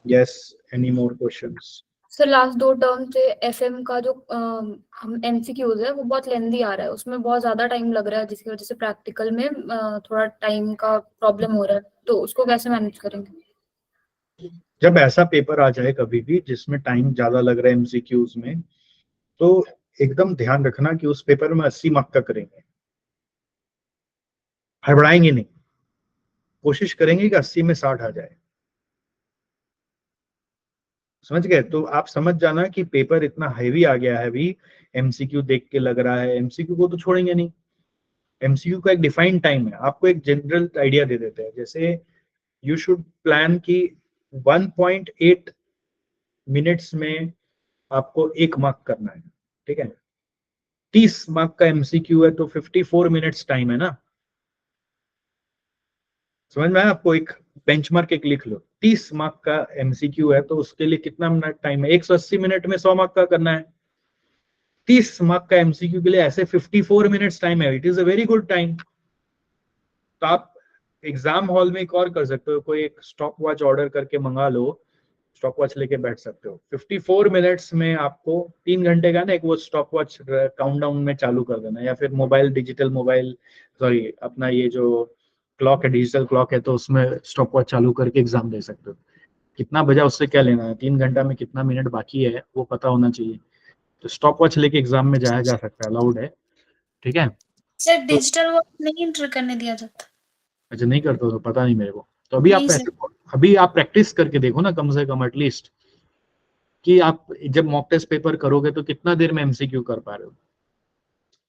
Yes, any more questions? Sir last 2 term से एफएम का जो हम एमसीक्यूज है वो बहुत लेंदी आ रहा है, उसमें बहुत ज्यादा टाइम लग रहा है, जिसकी वजह से प्रैक्टिकल में थोड़ा टाइम का प्रॉब्लम हो रहा है, तो उसको कैसे मैनेज करेंगे? जब ऐसा पेपर आ जाए कभी भी जिसमें टाइम ज्यादा लग रहा है एमसीक्यूज में, तो एकदम ध्यान रखना कि उस पेपर में 80 मार्क का करेंगे, हड़बड़ाएंगे नहीं, कोशिश करेंगे कि 80 में 60 आ जाए। समझ गए? तो आप समझ जाना कि पेपर इतना हैवी आ गया है अभी, एमसीक्यू देख के लग रहा है, एमसीक्यू को तो छोड़ेंगे नहीं। एमसीक्यू का एक डिफाइंड टाइम है, आपको एक जनरल आइडिया दे देते हैं, जैसे यू शुड प्लान की 1.8 मिनट्स में आपको 1 मार्क करना है, ठीक है। 30 मार्क का एमसीक्यू है तो 54 मिनट्स टाइम है ना। समझ में आया आपको? एक बेंचमार्क एक लिख लो, 30 मार्क का एमसीक्यू है तो उसके लिए कितना मिनट टाइम है, 180 मिनट में 100 मार्क का करना है। 30 मार्क का एमसीक्यू के लिए ऐसे 54 मिनट्स टाइम है, it is a very good time. तो आप एग्जाम हॉल में एक और कर सकते हो, कोई एक स्टॉप वॉच ऑर्डर करके मंगा लो, स्टॉप वॉच लेके बैठ सकते हो। 54 मिनट्स में आपको 3 घंटे का ना एक वो स्टॉप वॉच काउंटडाउन में चालू कर देना, या फिर मोबाइल, डिजिटल मोबाइल, सॉरी अपना ये जो क्लॉक है, डिजिटल क्लॉक है, तो उसमें स्टॉप वॉच चालू करके एग्जाम दे सकते हो। कितना बजा उससे क्या लेना है, 3 घंटा में कितना मिनट बाकी है वो पता होना चाहिए। तो स्टॉप वॉच लेके एग्जाम में जाया जा सकता है, अलाउड है, ठीक है। सर डिजिटल वर्क नहीं एंटर करने दिया जाता? अच्छा नहीं करते हो तो पता नहीं मेरे को। तो अभी आप ऐसे, अभी आप प्रैक्टिस करके देखो ना कम से कम एटलीस्ट, कि आप जब मॉक टेस्ट पेपर करोगे तो कितना देर में एमसीक्यू कर पा रहे हो।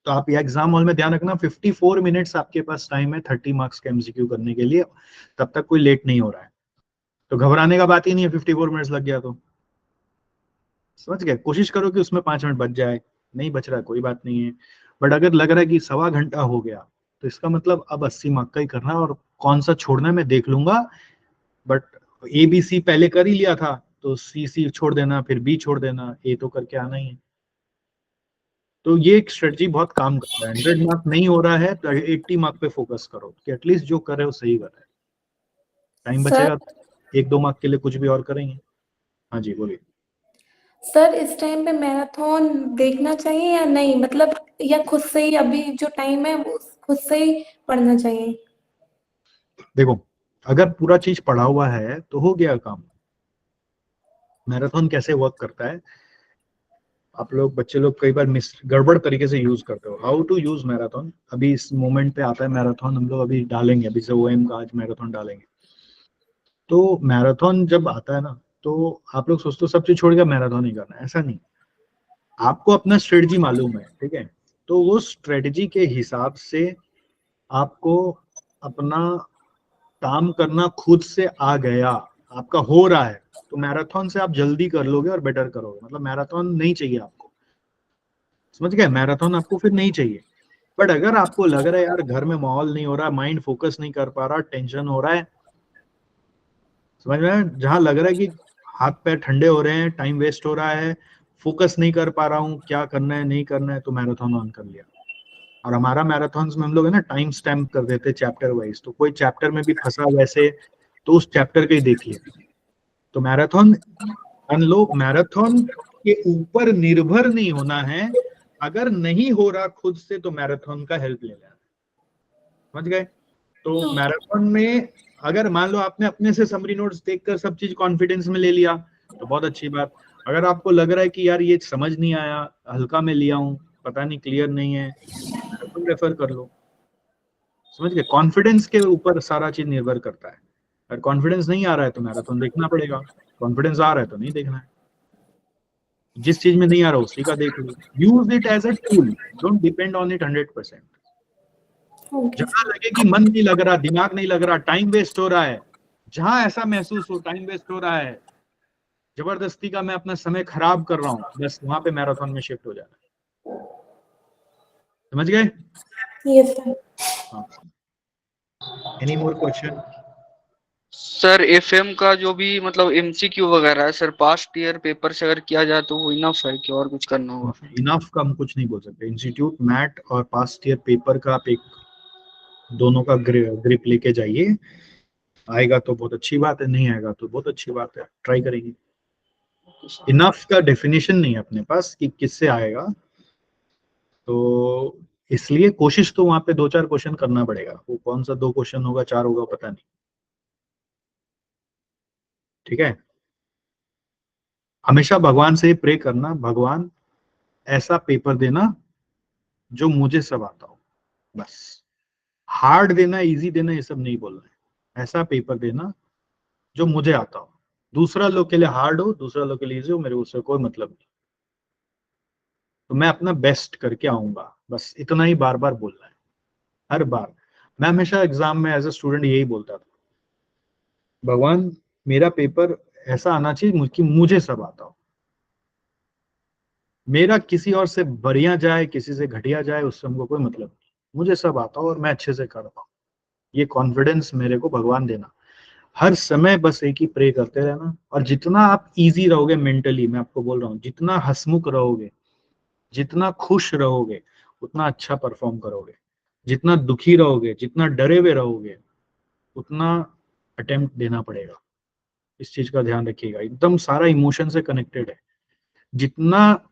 तो आप ये एग्जाम हॉल में ध्यान रखना, 54 मिनट्स आपके पास टाइम है 30 मार्क्स का एमसीक्यू करने के लिए, तब तक कोई लेट नहीं हो रहा है। तो घबराने का बात ही नहीं है 54 मिनट्स लग गया तो। समझ गए? कोशिश करो कि उसमें 5 मिनट बच जाए, नहीं बच रहा कोई बात नहीं है। बट अगर लग रहा है कि 1.25 घंटा हो गया तो इसका मतलब अब 80 मार्क का ही करना है, और कौन सा छोड़ना है मैं देख लूंगा। बट ए बी सी पहले कर ही लिया था, तो सी छोड़ देना, फिर बी छोड़ देना, ए तो करके आना ही है। तो ये एक स्ट्रेटजी बहुत काम करता है। 100 मार्क नहीं हो रहा है तो 80 मार्क पे फोकस करो कि एटलीस्ट जो कर रहे हो सही कर रहे हो। टाइम बचेगा 1-2 मार्क के लिए कुछ भी और करेंगे। हाँ जी बोलिए। सर इस टाइम पे मैराथन देखना चाहिए या नहीं, मतलब या खुद से ही अभी जो टाइम है वो खुद से ही पढ़ना चाहिए? देखो अगर पूरा चीज पढ़ा हुआ है तो हो गया काम। मैराथन कैसे वर्क करता है, आप लोग बच्चे लोग कई बार गड़बड़ तरीके से यूज करते हो। हाउ टू यूज मैराथन, अभी इस मोमेंट पे आता है मैराथन, हम लोग अभी डालेंगे, अभी से ओएम का आज मैराथन डालेंगे। तो मैराथन जब आता है ना तो आप लोग सोचते हो सब चीज छोड़ के मैराथन ही करना है, ऐसा नहीं। आपको अपना स्ट्रेटजी मालूम है, ठीक है, तो वो स्ट्रेटजी के हिसाब से आपको अपना काम करना खुद से आ गया, आपका हो रहा है, तो मैराथन से आप जल्दी कर लोगे और बेटर करोगे। मतलब मैराथन नहीं चाहिए आपको, समझ गए? मैराथन आपको फिर नहीं चाहिए। बट अगर आपको लग रहा है यार घर में माहौल नहीं हो रहा, माइंड फोकस नहीं कर पा रहा, टेंशन हो रहा है, समझ में, जहां लग रहा है कि हाथ पैर ठंडे हो रहे हैं, टाइम वेस्ट हो रहा है, फोकस नहीं कर पा रहा हूँ, क्या करना है नहीं करना है, तो मैराथन ऑन कर लिया। और हमारा मैराथन में हम लोग है ना टाइम स्टैम्प कर देते चैप्टर वाइज, तो कोई चैप्टर में भी फंसा वैसे तो उस चैप्टर के ही देखिए। तो मैराथन मान लो, मैराथन के ऊपर निर्भर नहीं होना है, अगर नहीं हो रहा खुद से तो मैराथन का हेल्प ले लेना, समझ गए? तो मैराथन में अगर मान लो आपने अपने से समरी नोट्स देखकर सब चीज कॉन्फिडेंस में ले लिया तो बहुत अच्छी बात। अगर आपको लग रहा है कि यार ये समझ नहीं आया, हल्का में लिया हूँ, पता नहीं क्लियर नहीं है, मैराथन रेफर कर लो, समझ गए? कॉन्फिडेंस के ऊपर सारा चीज निर्भर करता है। अगर कॉन्फिडेंस नहीं आ रहा है तो मैराथन देखना पड़ेगा, कॉन्फिडेंस आ रहा है तो नहीं देखना है। जिस चीज में नहीं आ रहा उसी का देख लो, use it as a tool, don't depend on it 100%। जहां लगे कि मन नहीं लग रहा, दिमाग नहीं लग रहा, टाइम वेस्ट हो रहा है, जहां ऐसा महसूस हो टाइम वेस्ट हो रहा है, जबरदस्ती का मैं अपना समय खराब कर रहा हूँ, बस वहां पे मैराथन में शिफ्ट हो जाना है। समझ गए? Yes sir. Any more question? Sir FM का जो भी मतलब एमसीक्यू वगैरह है सर, पास्ट ईयर पेपर से अगर किया जाए तो वो इनफ है कि और कुछ करना होगा? इनफ का हम कुछ नहीं बोल सकते। इंस्टीट्यूट मैट और पास्ट ईयर पेपर का आप एक दोनों का ग्रिप लेके जाइए, आएगा तो बहुत अच्छी बात है, नहीं आएगा तो बहुत अच्छी बात है, ट्राई करेंगे। इनफ का डेफिनेशन नहीं है अपने पास कि किससे आएगा, तो इसलिए कोशिश तो वहां पे 2-4 क्वेश्चन करना पड़ेगा। वो कौन सा 2 क्वेश्चन होगा 4 होगा पता नहीं, ठीक है? हमेशा भगवान से प्रे करना, भगवान ऐसा पेपर देना जो मुझे सब आता हो, बस। हार्ड देना, इजी देना, ये सब नहीं बोलना है। ऐसा पेपर देना जो मुझे आता हो, दूसरा लोग के लिए हार्ड हो, दूसरा लोग के लिए इजी हो, मेरे उससे कोई मतलब नहीं। तो मैं अपना बेस्ट करके आऊंगा, बस इतना ही बार बार बोलना है, हर बार। मैं हमेशा एग्जाम में एज ए स्टूडेंट यही बोलता था, भगवान मेरा पेपर ऐसा आना चाहिए कि मुझे सब आता हो, मेरा किसी और से बढ़िया जाए, किसी से घटिया जाए, उससे हमको कोई मतलब नहीं, मुझे सब आता हो और मैं अच्छे से कर पाऊँ। ये कॉन्फिडेंस मेरे को भगवान देना, हर समय बस एक ही प्रे करते रहना। और जितना आप इजी रहोगे मेंटली, मैं आपको बोल रहा हूँ, जितना हंसमुख रहोगे, जितना खुश रहोगे, उतना अच्छा परफॉर्म करोगे। जितना दुखी रहोगे, जितना डरे हुए रहोगे, उतना अटेम्प्ट देना पड़ेगा। इस चीज का ध्यान रखिएगा, एकदम सारा इमोशन से कनेक्टेड है। जितना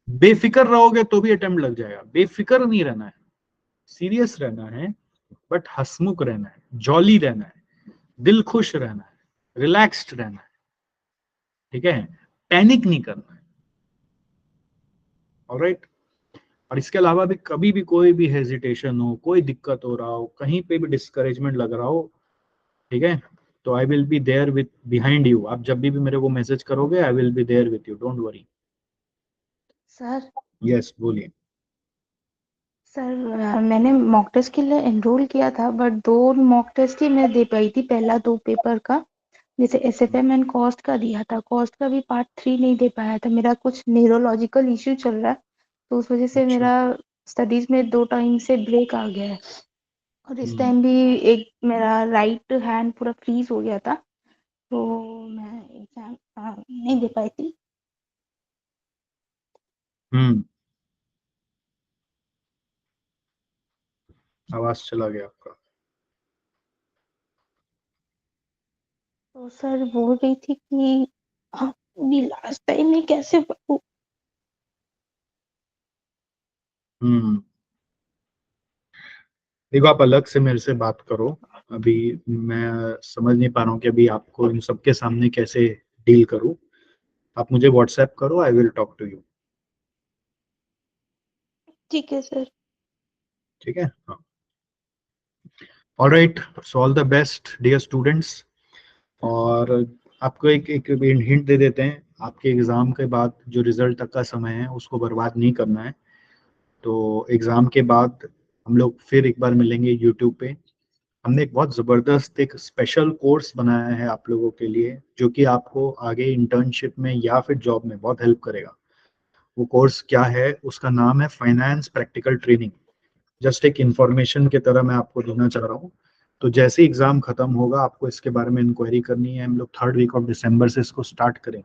बेफिक्र रहोगे तो भी अटेम्प्ट लग जाएगा। बेफिक्र नहीं रहना है, सीरियस रहना है, बट हंसमुख रहना है, जॉली रहना है, दिल खुश रहना है, रिलैक्स्ड रहना है, ठीक है? पैनिक नहीं करना है, ऑलराइट? और इसके अलावा भी कभी भी कोई भी हेजिटेशन हो, कोई दिक्कत हो रहा हो, कहीं पे भी डिस्करेजमेंट लग रहा हो, ठीक है, तो I will be there with behind you. आप जब भी मेरे को मैसेज करोगे, I will be there with you, don't worry. Sir yes, बोलिए। सर मैंने मॉक टेस्ट के लिए एनरोल किया था, बट 2 मॉक टेस्ट ही मैं दे पाई थी। पहला 2 पेपर का, जैसे एसएफएम एंड कॉस्ट का दिया था, कॉस्ट का भी पार्ट 3 नहीं दे पाया था। मेरा कुछ न्यूरोलॉजिकल इश्यू चल रहा है, तो उस वजह से मेरा स्टडीज में 2 टाइम से ब्रेक आ गया है। और इस टाइम भी एक मेरा राइट हैंड पूरा फ्रीज हो गया था, तो मैं एग्जाम नहीं दे पाई थी। आवाज चला गया आपका। तो सर बोल रही थी कि अभी लास्ट टाइम में कैसे देखो, आप अलग से मेरे से बात करो, अभी मैं समझ नहीं पा रहा हूँ कि अभी आपको इन सबके सामने कैसे डील करूँ। आप मुझे व्हाट्सएप करो, I will talk to you. ठीक है सर। ठीक है, हाँ। Alright, so all the best dear students. और आपको एक हिंट दे देते हैं, आपके एग्जाम के बाद जो रिजल्ट तक का समय है उसको बर्बाद नहीं करना है। तो एग्जाम के बाद हम लोग फिर एक बार मिलेंगे यूट्यूब पे, हमने एक बहुत जबरदस्त एक स्पेशल कोर्स बनाया है आप लोगों के लिए, जो कि आपको आगे इंटर्नशिप में या फिर जॉब में बहुत हेल्प करेगा। वो कोर्स क्या है, उसका नाम है फाइनेंस प्रैक्टिकल ट्रेनिंग। जस्ट एक इंफॉर्मेशन की तरह मैं आपको देना चाह रहा हूँ। तो जैसे एग्जाम खत्म होगा आपको इसके बारे में इंक्वायरी करनी है। हम लोग 3rd वीक ऑफ दिसंबर से इसको स्टार्ट करें।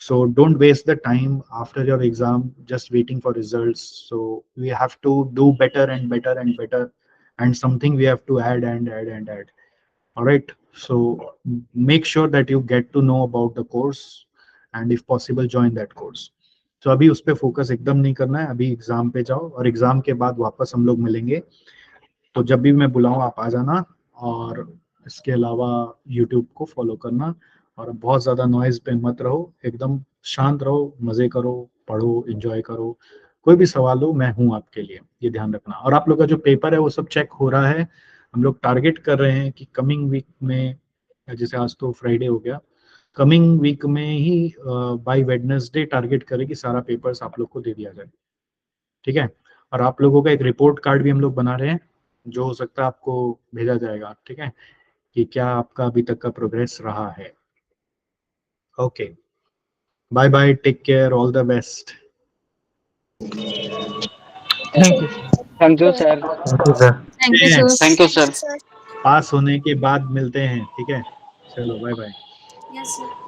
So don't waste the time after your exam just waiting for results. So we have to do better and better and better, and something we have to add and add and add. All right. So make sure that you get to know about the course, and if possible join that course. So अभी उस पे focus एकदम नहीं करना है, अभी exam पे जाओ और एग्जाम के बाद वापस हम लोग मिलेंगे। तो जब भी मैं बुलाऊं आप आ जाना, और इसके अलावा यूट्यूब को फॉलो करना, और बहुत ज़्यादा नॉइज पे मत रहो, एकदम शांत रहो, मज़े करो, पढ़ो, एंजॉय करो। कोई भी सवाल हो मैं हूँ आपके लिए, ये ध्यान रखना। और आप लोग का जो पेपर है वो सब चेक हो रहा है। हम लोग टारगेट कर रहे हैं कि कमिंग वीक में, जैसे आज तो फ्राइडे हो गया, कमिंग वीक में ही बाय वेडनेसडे टारगेट करें कि सारा पेपर्स आप लोग को दे दिया जाए। ठीक है। और आप लोगों का एक रिपोर्ट कार्ड भी हम लोग बना रहे हैं, जो हो सकता है आपको भेजा जाएगा। ठीक है, कि क्या आपका अभी तक का प्रोग्रेस रहा है। Okay, bye bye, take care, all the best. Thank you sir. Thank you sir. Thank you sir. Pass होने के बाद मिलते हैं। ठीक है, चलो बाय बाय। Yes sir.